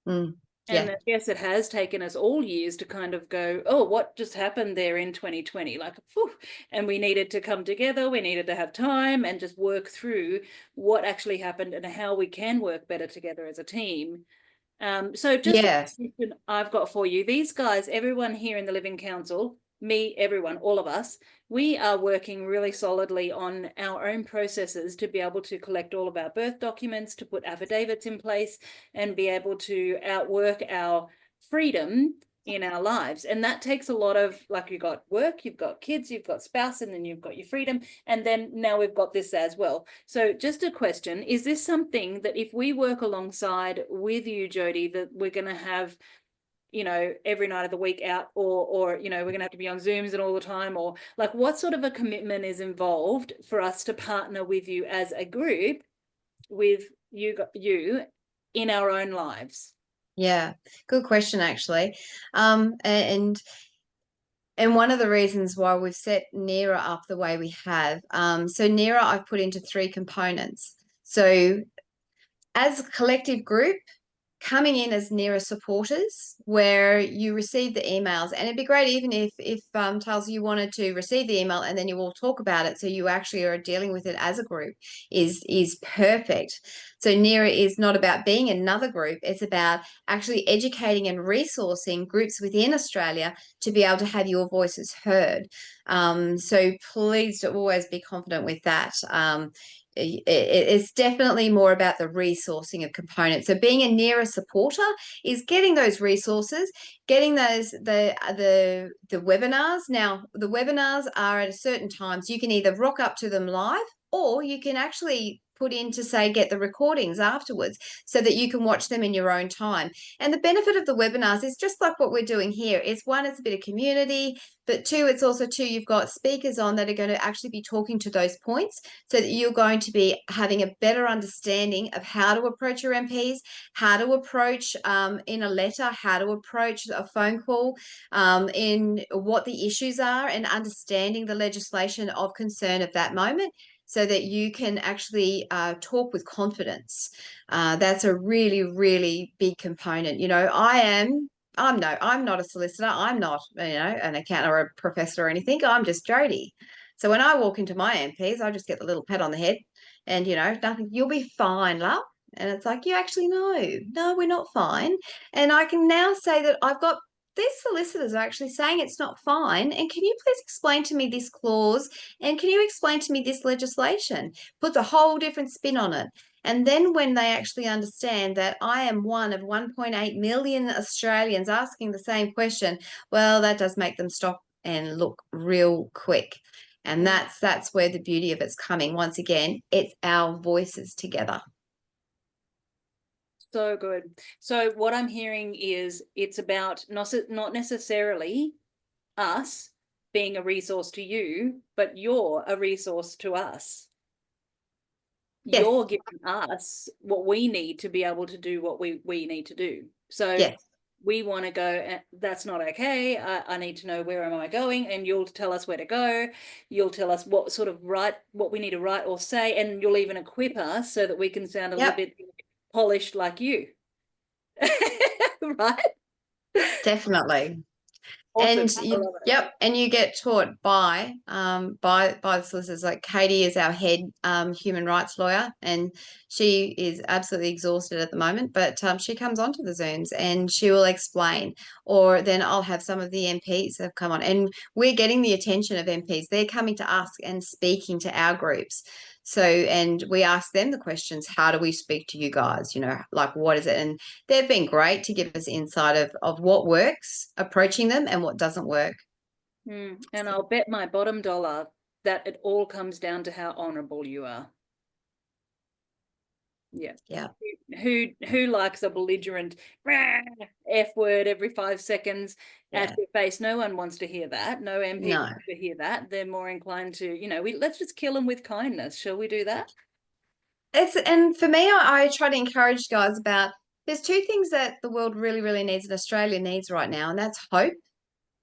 Yeah. And I guess it has taken us all years to kind of go, oh, what just happened there in 2020? Like, whew, and we needed to come together, we needed to have time and just work through what actually happened and how we can work better together as a team. So just a question I've got for you. These guys, everyone here in the Living Council, me, everyone, all of us, we are working really solidly on our own processes to be able to collect all of our birth documents, to put affidavits in place, and be able to outwork our freedom in our lives. And that takes a lot of, like, you've got work, you've got kids, you've got spouse, and then you've got your freedom, and then now we've got this as well. So just a question, is this something that if we work alongside with you, Jody, that we're going to have, every night of the week out, or we're going to have to be on Zooms and all the time, or like what sort of a commitment is involved for us to partner with you as a group with you in our own lives? Yeah, good question, actually. And one of the reasons why we've set NERA up the way we have, so NERA I've put into 3 components. So as a collective group, coming in as NERA supporters, where you receive the emails, and it'd be great even if Charles, you wanted to receive the email and then you all talk about it, so you actually are dealing with it as a group, is perfect. So NERA is not about being another group, it's about actually educating and resourcing groups within Australia to be able to have your voices heard. So please always be confident with that. It's definitely more about the resourcing of components. So being a NERA supporter is getting those resources, getting those the webinars. Now, the webinars are at a certain time, so you can either rock up to them live, or you can actually put in to say get the recordings afterwards so that you can watch them in your own time. And the benefit of the webinars is just like what we're doing here. It's one, it's a bit of community, but 2, it's also 2, you've got speakers on that are going to actually be talking to those points, so that you're going to be having a better understanding of how to approach your MPs, how to approach in a letter, how to approach a phone call, in what the issues are, and understanding the legislation of concern at that moment, so that you can actually talk with confidence. That's a really, really big component. I'm not a solicitor. I'm not, an accountant or a professor or anything. I'm just Jody. So when I walk into my MPs, I just get the little pat on the head and, nothing, you'll be fine, love. And it's like, you actually no, we're not fine. And I can now say that I've got these solicitors are actually saying it's not fine. And can you please explain to me this clause? And can you explain to me this legislation? Puts a whole different spin on it. And then when they actually understand that I am one of 1.8 million Australians asking the same question, well, that does make them stop and look real quick. And that's where the beauty of it's coming. Once again, it's our voices together. So good. So what I'm hearing is it's about not necessarily us being a resource to you, but you're a resource to us. Yes. You're giving us what we need to be able to do what we need to do. So Yes. we want to go, that's not okay. I need to know where am I going, and you'll tell us where to go. You'll tell us what sort of what we need to write or say, and you'll even equip us so that we can sound a little bit polished like you. Right? Definitely. Awesome. And I love it. yep, and you get taught by the solicitors. Like Katie is our head human rights lawyer, and she is absolutely exhausted at the moment, but she comes onto the Zooms and she will explain. Or then I'll have some of the MPs have come on, and we're getting the attention of MPs. They're coming to us and speaking to our groups. So, and we ask them the questions, how do we speak to you guys? You know, like, what is it? And they've been great to give us insight of what works, approaching them, and what doesn't work. And I'll bet my bottom dollar that it all comes down to how honourable you are. Yeah. Yeah. Who likes a belligerent F word every 5 seconds at your face? No one wants to hear that. No MP wants to hear that. They're more inclined to, you know, let's just kill them with kindness. Shall we do that? And for me, I try to encourage guys about, there's two things that the world really, really needs and Australia needs right now, and that's hope,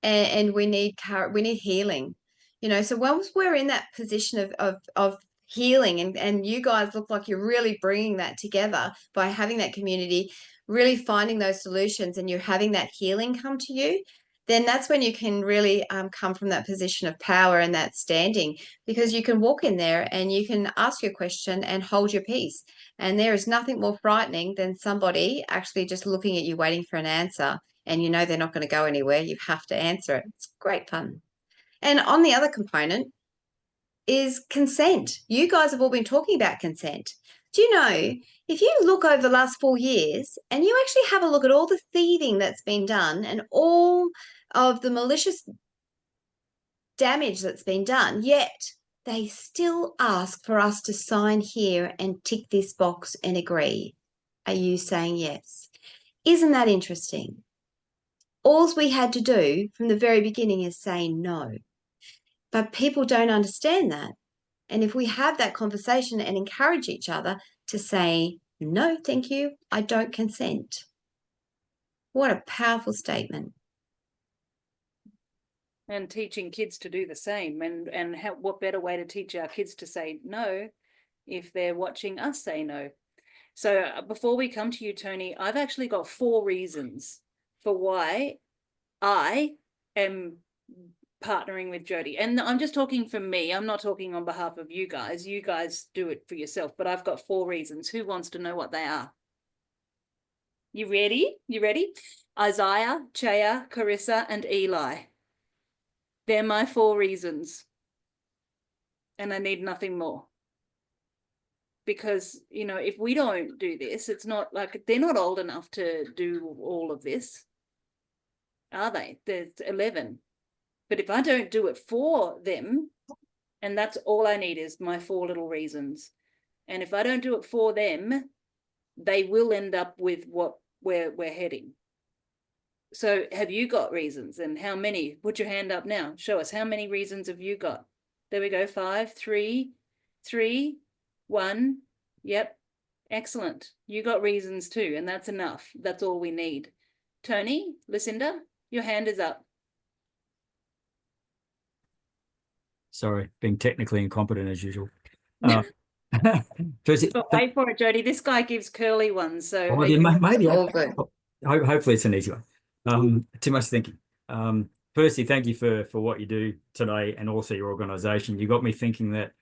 and we need healing. You know, so once we're in that position of healing, and you guys look like you're really bringing that together by having that community, really finding those solutions, and you're having that healing come to you, then that's when you can really come from that position of power and that standing, because you can walk in there and you can ask your question and hold your peace. And there is nothing more frightening than somebody actually just looking at you, waiting for an answer, and you know they're not going to go anywhere. You have to answer it. It's great fun. And on the other component is consent. You guys have all been talking about consent. Do you know, if you look over the last 4 years and you actually have a look at all the thieving that's been done and all of the malicious damage that's been done, yet they still ask for us to sign here and tick this box and agree. Are you saying yes? Isn't that interesting? All we had to do from the very beginning is say no. But people don't understand that. And if we have that conversation and encourage each other to say, no, thank you, I don't consent. What a powerful statement. And teaching kids to do the same. And what better way to teach our kids to say no if they're watching us say no? So before we come to you, Tony, I've actually got 4 reasons for why I am partnering with Jody. And I'm just talking for me. I'm not talking on behalf of you guys. You guys do it for yourself. But I've got 4 reasons. Who wants to know what they are? You ready? You ready? Isaiah, Chaya, Carissa, and Eli. They're my 4 reasons. And I need nothing more. Because, you know, if we don't do this, it's not like they're not old enough to do all of this. Are they? They're 11. But if I don't do it for them, and that's all I need is my 4 little reasons. And if I don't do it for them, they will end up with what we're heading. So have you got reasons, and how many? Put your hand up now. Show us, how many reasons have you got? There we go. 5, 3, 3, 1. Yep. Excellent. You got reasons too, and that's enough. That's all we need. Tony, Lucinda, your hand is up. Sorry, being technically incompetent as usual. Wait for it, Jody. This guy gives curly ones, so maybe all good. Hopefully it's an easy one. Too much thinking. Firstly, thank you for what you do today, and also your organisation. You got me thinking that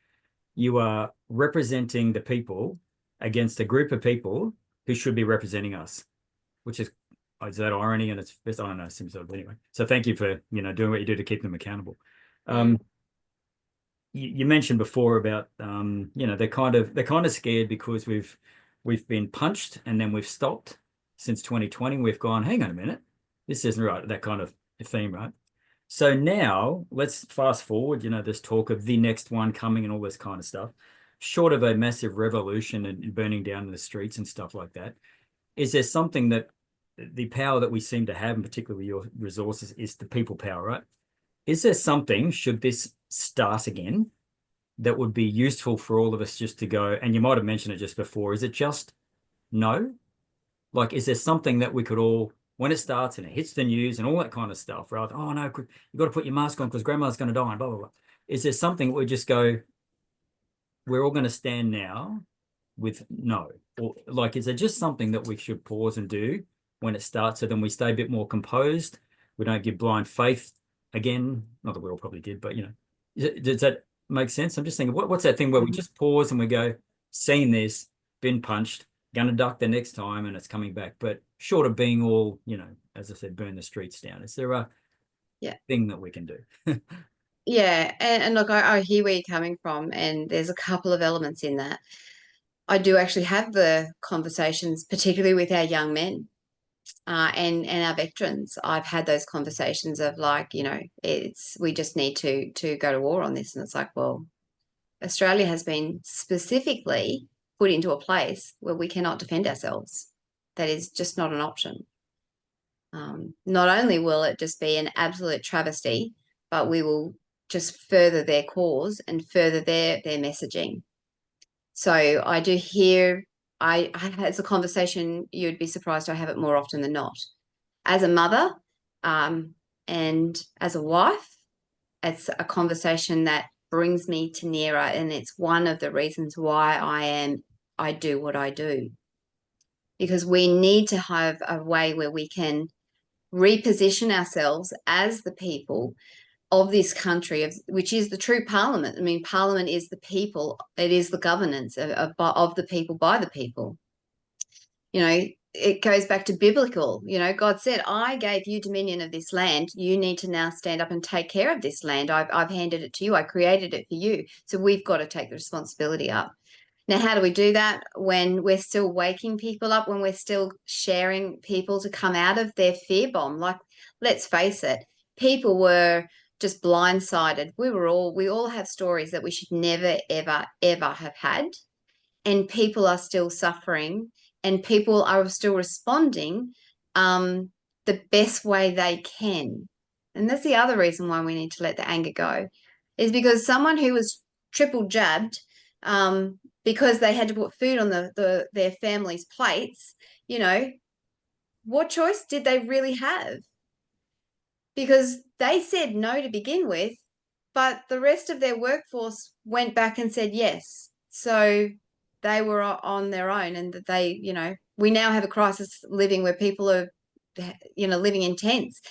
you are representing the people against a group of people who should be representing us, which is that irony? And it's best, I don't know, seems so. Anyway, so thank you for doing what you do to keep them accountable. You mentioned before about they're kind of scared because we've been punched and then we've stopped since 2020. We've gone, hang on a minute, this isn't right. That kind of theme, right? So now let's fast forward. This talk of the next one coming and all this kind of stuff. Short of a massive revolution and burning down the streets and stuff like that, is there something that the power that we seem to have, and particularly your resources, is the people power, right? is there something, should this start again, that would be useful for all of us just to go, and you might have mentioned it just before, is it just no? Like, is there something that we could all, when it starts and it hits the news and all that kind of stuff, rather, oh no, you've got to put your mask on because grandma's going to die and blah, blah, blah. Is there something we just go, we're all going to stand now with no? Or like, is there just something that we should pause and do when it starts, so then we stay a bit more composed? We don't give blind faith again. Not that we all probably did, but you know, does that make sense? I'm just thinking, what's that thing where we just pause and we go, seen this, been punched, going to duck the next time, and it's coming back. But short of being all, you know, as I said, burn the streets down, is there a thing that we can do? Yeah, and look, I hear where you're coming from, and there's a couple of elements in that. I do actually have the conversations, particularly with our young men, and our veterans. I've had those conversations of like, you know, we just need to go to war on this, and it's like, well, Australia has been specifically put into a place where we cannot defend ourselves. That is just not an option. Not only will it just be an absolute travesty, but we will just further their cause and further their messaging. So I do hear, it's a conversation, you'd be surprised I have it more often than not. As a mother, and as a wife, it's a conversation that brings me to NERA, and it's one of the reasons why I do what I do. Because we need to have a way where we can reposition ourselves as the people of this country, which is the true parliament. I mean, parliament is the people. It is the governance of the people by the people. You know, it goes back to biblical. You know, God said, I gave you dominion of this land. You need to now stand up and take care of this land. I've handed it to you. I created it for you. So we've got to take the responsibility up. Now, how do we do that when we're still waking people up, when we're still sharing people to come out of their fear bomb? Like, let's face it, people were just blindsided. We all have stories that we should never, ever, ever have had. And people are still suffering, and people are still responding the best way they can. And that's the other reason why we need to let the anger go, is because someone who was triple jabbed, because they had to put food on their family's plates, you know, what choice did they really have? Because they said no to begin with, but the rest of their workforce went back and said yes. So they were on their own, and that they, you know, we now have a crisis living where people are, you know, living in tents.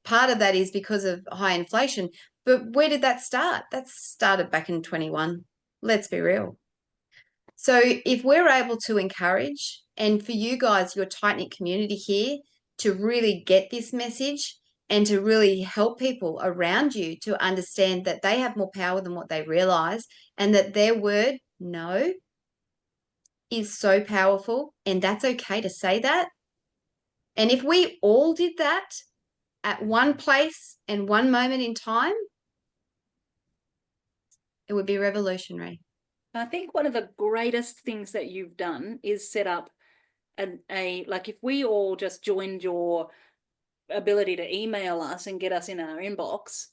Part of that is because of high inflation. But where did that start? That started back in 21. Let's be real. So if we're able to encourage, and for you guys, your tight-knit community here, to really get this message and to really help people around you to understand that they have more power than what they realize, and that their word, no, is so powerful, and that's okay to say that. And if we all did that at one place and one moment in time, it would be revolutionary. I think one of the greatest things that you've done is set up like, if we all just joined your ability to email us and get us in our inbox,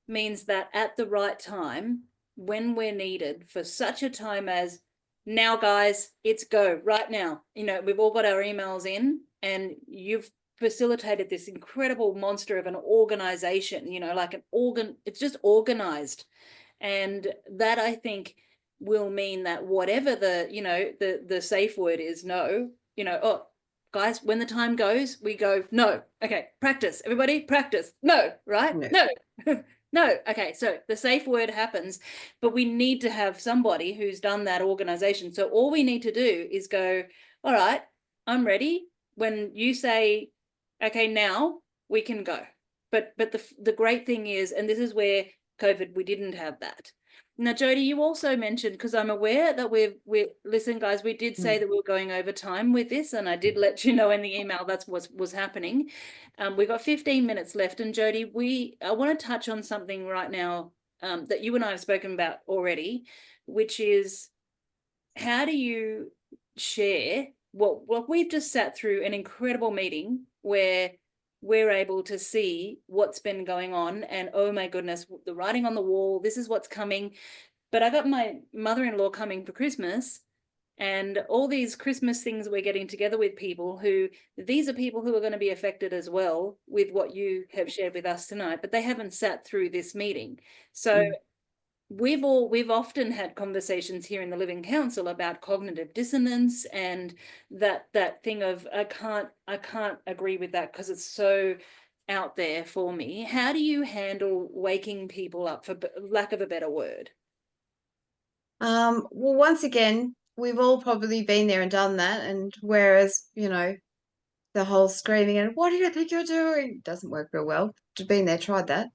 means that at the right time, when we're needed, for such a time as now, guys, it's go right now. You know, we've all got our emails in, and you've facilitated this incredible monster of an organization, you know, like an organ, it's just organized. And that, I think, will mean that whatever the, you know, the safe word is, no, you know, oh, guys, when the time goes, we go, no. Okay, practice. Everybody practice. No, right? No. No. Okay, so the safe word happens, but we need to have somebody who's done that organization. So all we need to do is go, all right, I'm ready. When you say, okay, now we can go. But the great thing is, and this is where COVID, we didn't have that. Now, Jody, you also mentioned, because I'm aware that listen, guys, we did say that we were going over time with this, and I did let you know in the email that's what was happening. We've got 15 minutes left, and Jody, I want to touch on something right now that you and I have spoken about already, which is, how do you share what we've just sat through an incredible meeting where we're able to see what's been going on, and oh my goodness, the writing on the wall, this is what's coming. But I got my mother-in-law coming for Christmas, and all these Christmas things we're getting together with people who, these are people who are going to be affected as well with what you have shared with us tonight, but they haven't sat through this meeting. So we've often had conversations here in the Living Council about cognitive dissonance, and that thing of I can't agree with that because it's so out there for me. How do you handle waking people up, for lack of a better word? Well, once again, we've all probably been there and done that. And whereas, you know, the whole screaming and what do you think you're doing doesn't work real well. Been there, tried that.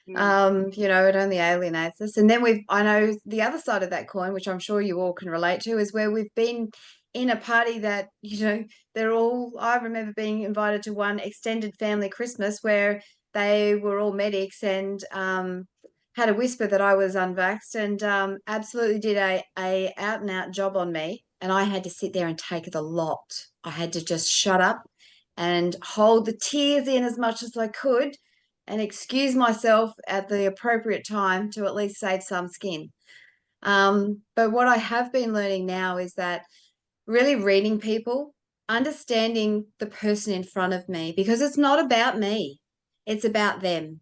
You know, it only alienates us. And then I know the other side of that coin, which I'm sure you all can relate to, is where we've been in a party that, you know, I remember being invited to one extended family Christmas where they were all medics and had a whisper that I was unvaxxed, and absolutely did a out and out job on me. And I had to sit there and take the lot. I had to just shut up and hold the tears in as much as I could and excuse myself at the appropriate time to at least save some skin. But what I have been learning now is that really reading people, understanding the person in front of me, because it's not about me, it's about them.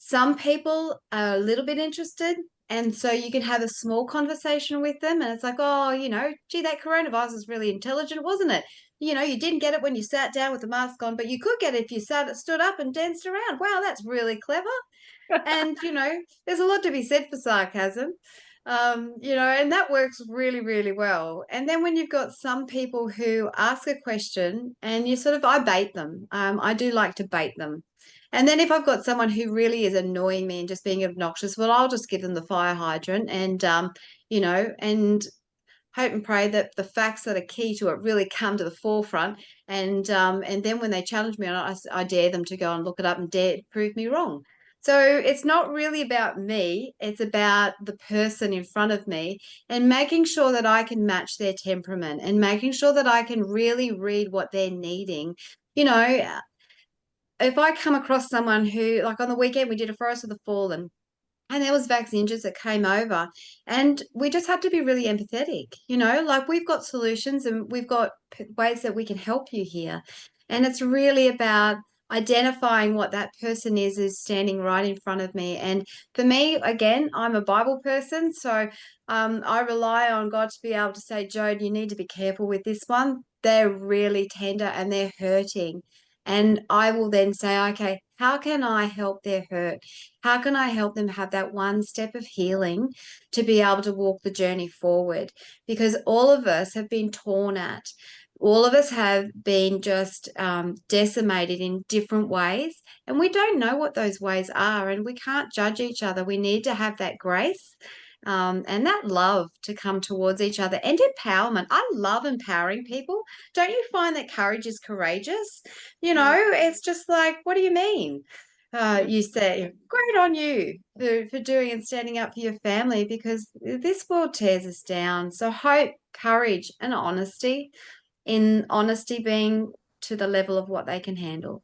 Some people are a little bit interested, and so you can have a small conversation with them, and it's like, oh, you know, gee, that coronavirus is really intelligent, wasn't it? You know, you didn't get it when you sat down with the mask on, but you could get it if you stood up and danced around. Wow, that's really clever. And, you know, there's a lot to be said for sarcasm. You know, and that works really, really well. And then when you've got some people who ask a question and I bait them. I do like to bait them. And then if I've got someone who really is annoying me and just being obnoxious, well, I'll just give them the fire hydrant and, you know, and hope and pray that the facts that are key to it really come to the forefront. And then when they challenge me on it, I dare them to go and look it up and dare prove me wrong. So it's not really about me. It's about the person in front of me and making sure that I can match their temperament and making sure that I can really read what they're needing. You know, if I come across someone who, like on the weekend, we did a Forest of the Fallen, and there was vaccines that came over, and we just had to be really empathetic. You know, like we've got solutions and we've got ways that we can help you here. And it's really about identifying what that person is standing right in front of me. And for me, again, I'm a Bible person, so I rely on God to be able to say, Jode, you need to be careful with this one. They're really tender and they're hurting. And I will then say, okay, how can I help their hurt? How can I help them have that one step of healing to be able to walk the journey forward? Because all of us have been torn at. All of us have been just decimated in different ways, and we don't know what those ways are, and we can't judge each other. We need to have that grace and that love to come towards each other, and empowerment. I love empowering people. Don't you find that courage is courageous? You know, it's just like, what do you mean? You say, great on you for doing and standing up for your family, because this world tears us down. So hope, courage, and honesty, in honesty being to the level of what they can handle.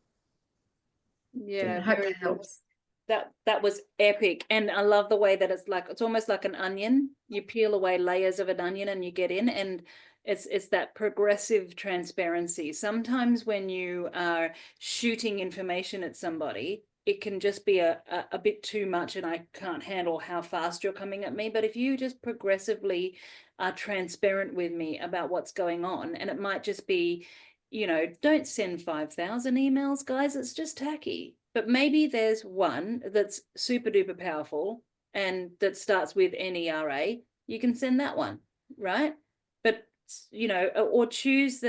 Yeah, I hope very that good. helps. That was epic. And I love the way that it's almost like an onion. You peel away layers of an onion and you get in, and it's that progressive transparency. Sometimes when you are shooting information at somebody, it can just be a bit too much, and I can't handle how fast you're coming at me. But if you just progressively are transparent with me about what's going on, and it might just be, you know, don't send 5,000 emails, guys. It's just tacky. But maybe there's one that's super duper powerful and that starts with NERA. You can send that one, right? But, you know, or choose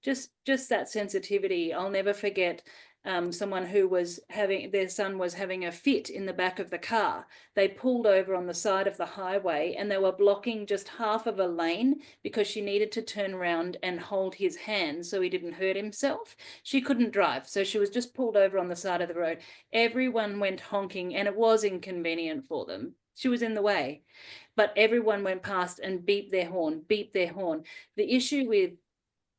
just that sensitivity. I'll never forget someone who was their son was having a fit in the back of the car. They pulled over on the side of the highway and they were blocking just half of a lane because she needed to turn around and hold his hand so he didn't hurt himself. She couldn't drive, so she was just pulled over on the side of the road. Everyone went honking, and it was inconvenient for them. She was in the way, but everyone went past and beeped their horn, beeped their horn. The issue with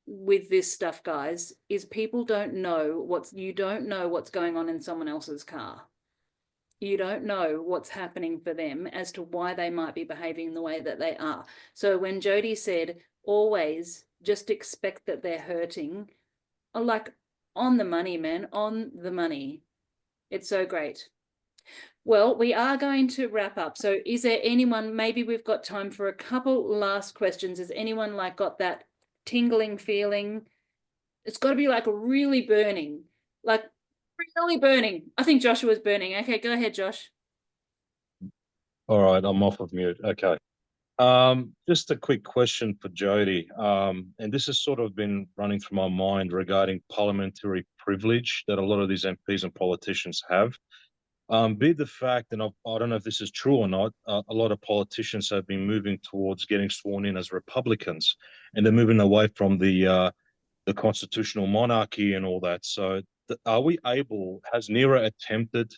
with this stuff, guys, is people don't know you don't know what's going on in someone else's car. You don't know what's happening for them as to why they might be behaving the way that they are. So when Jody said, always just expect that they're hurting, like, on the money, man, on the money. It's so great. Well, we are going to wrap up. So is there anyone, maybe we've got time for a couple last questions. Has anyone like got that tingling feeling? It's got to be like really burning, like really burning. I think Joshua's burning. Okay, go ahead, Josh. All right, I'm off of mute. Okay. Just a quick question for Jody. And this has sort of been running through my mind regarding parliamentary privilege that a lot of these MPs and politicians have. Be the fact, and I don't know if this is true or not, a lot of politicians have been moving towards getting sworn in as Republicans, and they're moving away from the constitutional monarchy and all that. So are we able, has NERA attempted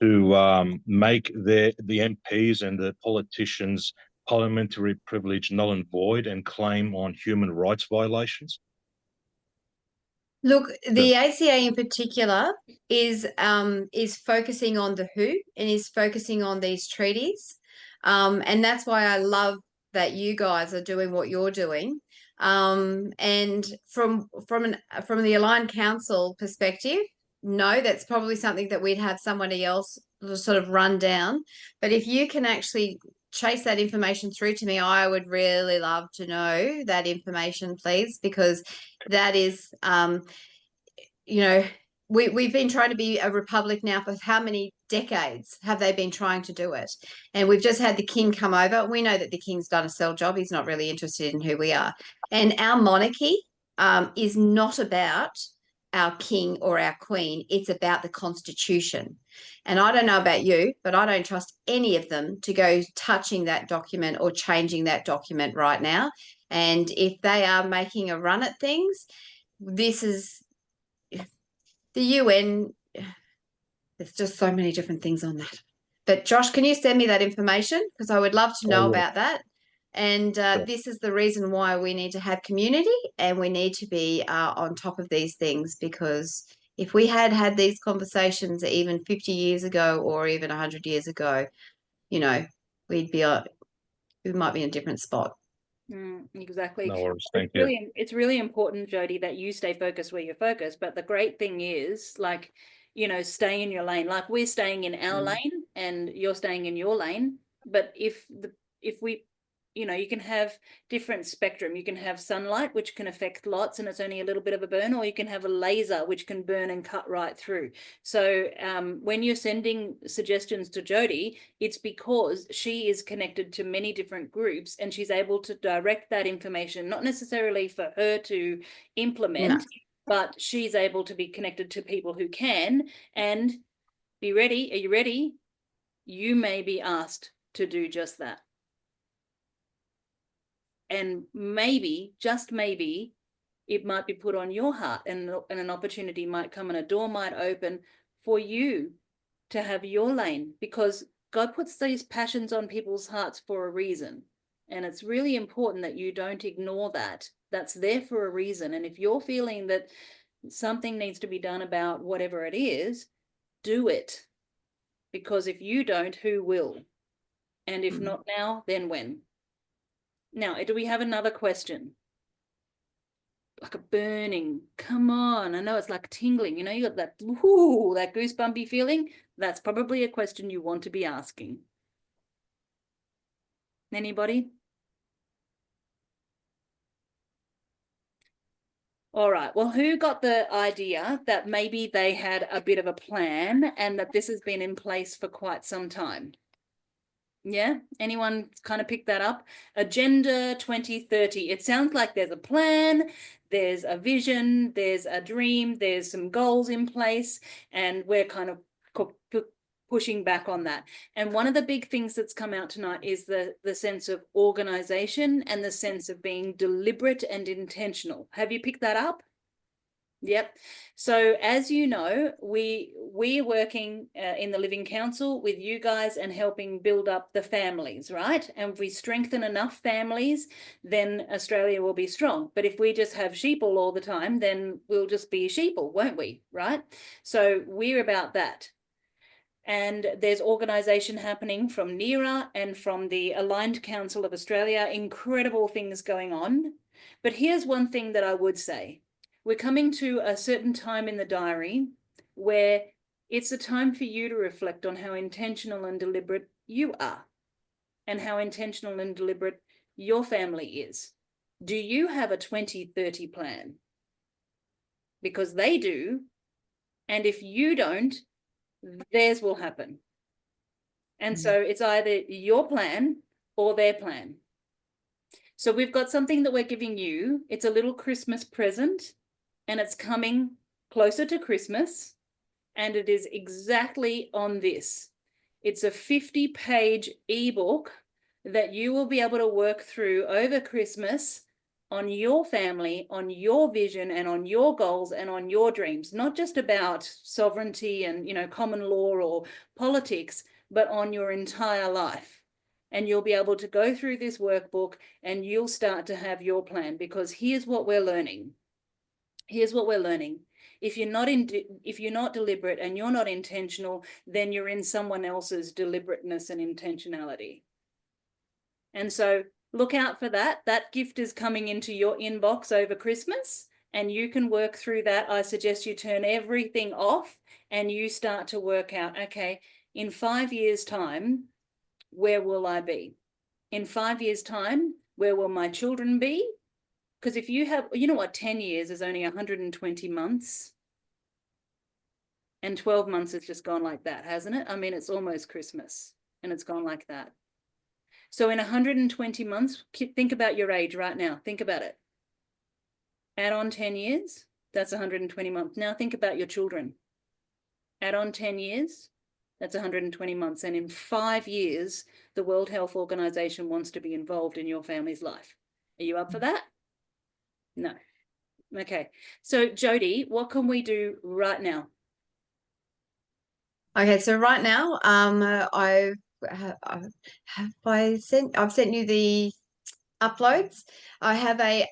to make the MPs and the politicians' parliamentary privilege null and void and claim on human rights violations? Look, the ACA in particular is focusing on the WHO and is focusing on these treaties, and that's why I love that you guys are doing what you're doing. And from the Aligned Council perspective, no, that's probably something that we'd have somebody else sort of run down. But if you can actually chase that information through to me, I would really love to know that information, please, because that is, you know, we've been trying to be a republic now for how many decades have they been trying to do it? And we've just had the king come over. We know that the king's done a sell job. He's not really interested in who we are. And our monarchy is not about our king or our queen. It's about the constitution. And I don't know about you, but I don't trust any of them to go touching that document or changing that document right now. And if they are making a run at things, this is the UN. There's just so many different things on that. But Josh, can you send me that information? Because I would love to know about that. And this is the reason why we need to have community and we need to be on top of these things, because if we had these conversations even 50 years ago or even 100 years ago, you know, we might be in a different spot. Exactly. No worries. Thank you. It's really important, Jody, that you stay focused where you're focused. But the great thing is, like, you know, stay in your lane. Like, we're staying in our lane and you're staying in your lane. But if we, you know, you can have different spectrum. You can have sunlight, which can affect lots and it's only a little bit of a burn, or you can have a laser, which can burn and cut right through. So when you're sending suggestions to Jody, it's because she is connected to many different groups and she's able to direct that information, not necessarily for her to implement, but she's able to be connected to people who can. And be ready. Are you ready? You may be asked to do just that. And maybe, just maybe, it might be put on your heart and an opportunity might come and a door might open for you to have your lane, because God puts these passions on people's hearts for a reason. And it's really important that you don't ignore that. That's there for a reason. And if you're feeling that something needs to be done about whatever it is, do it. Because if you don't, who will? And if not now, then when? Now, do we have another question? Like a burning, come on. I know it's like tingling, you know, you got that, ooh, that goosebumpy feeling. That's probably a question you want to be asking. Anybody? All right. Well, who got the idea that maybe they had a bit of a plan and that this has been in place for quite some time? Yeah, anyone kind of pick that up? Agenda 2030. It sounds like there's a plan, there's a vision, there's a dream, there's some goals in place, and we're kind of pushing back on that. And one of the big things that's come out tonight is the sense of organization and the sense of being deliberate and intentional. Have you picked that up? Yep. So as you know, we're working in the Living Council with you guys and helping build up the families, right? And if we strengthen enough families, then Australia will be strong. But if we just have sheeple all the time, then we'll just be sheeple, won't we? Right? So we're about that. And there's organisation happening from NERA and from the Aligned Council of Australia, incredible things going on. But here's one thing that I would say. We're coming to a certain time in the diary where it's a time for you to reflect on how intentional and deliberate you are and how intentional and deliberate your family is. Do you have a 2030 plan? Because they do. And if you don't, theirs will happen. And so it's either your plan or their plan. So we've got something that we're giving you. It's a little Christmas present, and it's coming closer to Christmas, and it is exactly on this. It's a 50-page ebook that you will be able to work through over Christmas on your family, on your vision, and on your goals and on your dreams, not just about sovereignty and, you know, common law or politics, but on your entire life. And you'll be able to go through this workbook and you'll start to have your plan, because here's what we're learning. Here's what we're learning. If you're not deliberate and you're not intentional, then you're in someone else's deliberateness and intentionality. And so look out for that. That gift is coming into your inbox over Christmas, and you can work through that. I suggest you turn everything off and you start to work out, okay, in 5 years' time, where will I be? In 5 years' time, where will my children be? Because if you have, you know what, 10 years is only 120 months. And 12 months has just gone like that, hasn't it? I mean, it's almost Christmas and it's gone like that. So in 120 months, think about your age right now. Think about it. Add on 10 years, that's 120 months. Now think about your children. Add on 10 years, that's 120 months. And in 5 years, the World Health Organization wants to be involved in your family's life. Are you up for that? No. Okay. So Jody, what can we do right now? Okay, so right now, I've sent you the uploads. I have a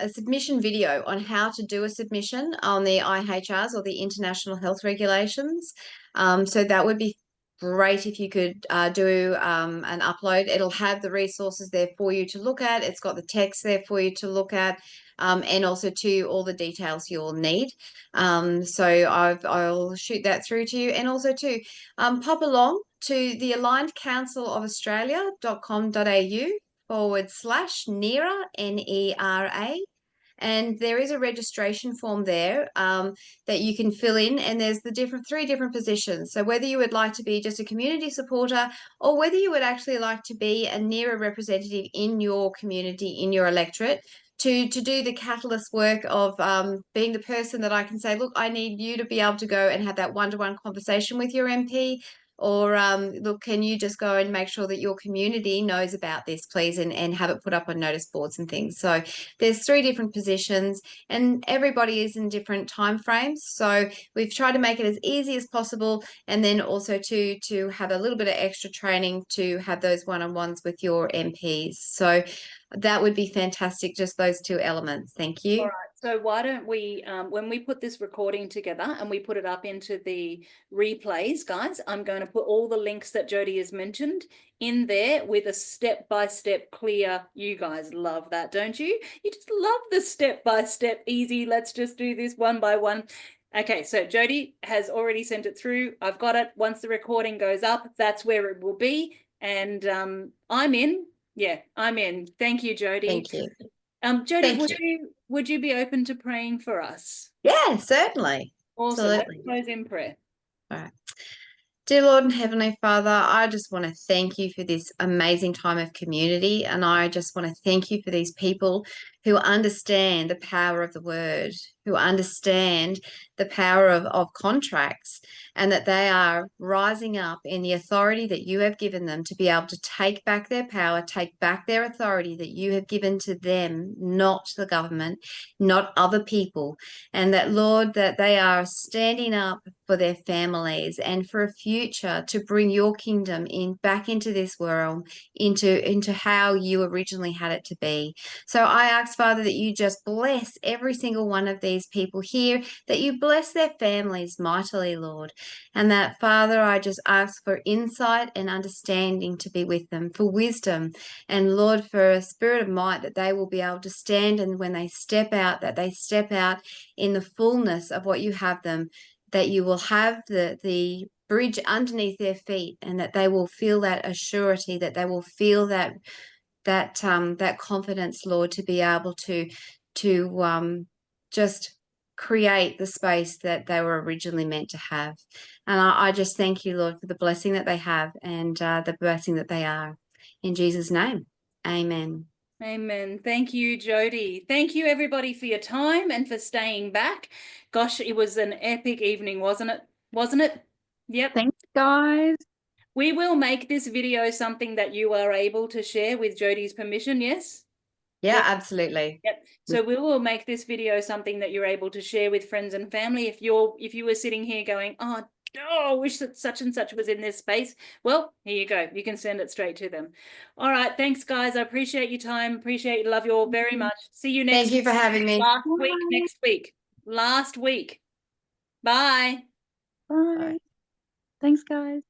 submission video on how to do a submission on the IHRs, or the International Health Regulations. So that would be great if you could do an upload. It'll have the resources there for you to look at. It's got the text there for you to look at, and also to all the details you'll need. So I'll shoot that through to you, and also to pop along to the Aligned Council of Australia.com.au/NERA, NERA. And there is a registration form there that you can fill in, and there's the three different positions. So whether you would like to be just a community supporter, or whether you would actually like to be a NERA representative in your community, in your electorate, to do the catalyst work of being the person that I can say, look, I need you to be able to go and have that one-to-one conversation with your MP. Or look, can you just go and make sure that your community knows about this, please, and have it put up on notice boards and things. So there's 3 different positions, and everybody is in different time frames. So we've tried to make it as easy as possible, and then also to have a little bit of extra training to have those one-on-ones with your MPs. So that would be fantastic, just those 2 elements. Thank you. All right. So why don't we, when we put this recording together and we put it up into the replays, guys, I'm going to put all the links that Jody has mentioned in there with a step-by-step clear. You guys love that, don't you? You just love the step-by-step easy. Let's just do this one by one. Okay, so Jody has already sent it through. I've got it. Once the recording goes up, that's where it will be. And I'm in. Yeah, I'm in. Thank you, Jody. Thank you. Jody, would you be open to praying for us? Yeah, certainly. Awesome. Absolutely. Let's close in prayer. All right. Dear Lord and Heavenly Father, I just want to thank you for this amazing time of community. And I just want to thank you for these people who understand the power of the word, who understand the power of contracts, and that they are rising up in the authority that you have given them to be able to take back their power, take back their authority that you have given to them, not the government, not other people. And that, Lord, that they are standing up for their families and for a future to bring your kingdom back into this world, into how you originally had it to be. So I ask, Father, that you just bless every single one of these people here, that you bless their families mightily, Lord. And that, Father, I just ask for insight and understanding to be with them, for wisdom, and Lord, for a spirit of might, that they will be able to stand, and when they step out, that they step out in the fullness of what you have them, that you will have the bridge underneath their feet, and that they will feel that assurity, that they will feel that confidence, Lord, to be able to just create the space that they were originally meant to have. And I just thank you, Lord, for the blessing that they have, and the blessing that they are. In Jesus' name, amen. Amen. Thank you, Jody. Thank you, everybody, for your time and for staying back. Gosh, it was an epic evening, wasn't it? Wasn't it? Yep. Thanks, guys. We will make this video something that you are able to share with Jody's permission, yes? Yeah, absolutely. Yep. So we will make this video something that you're able to share with friends and family. If you were sitting here going, oh, I wish that such and such was in this space, well, here you go. You can send it straight to them. All right. Thanks, guys. I appreciate your time. Appreciate you. Love you all very much. See you next Thank you for having me. last week, next week. Last week. Bye. Bye. Bye. Thanks, guys.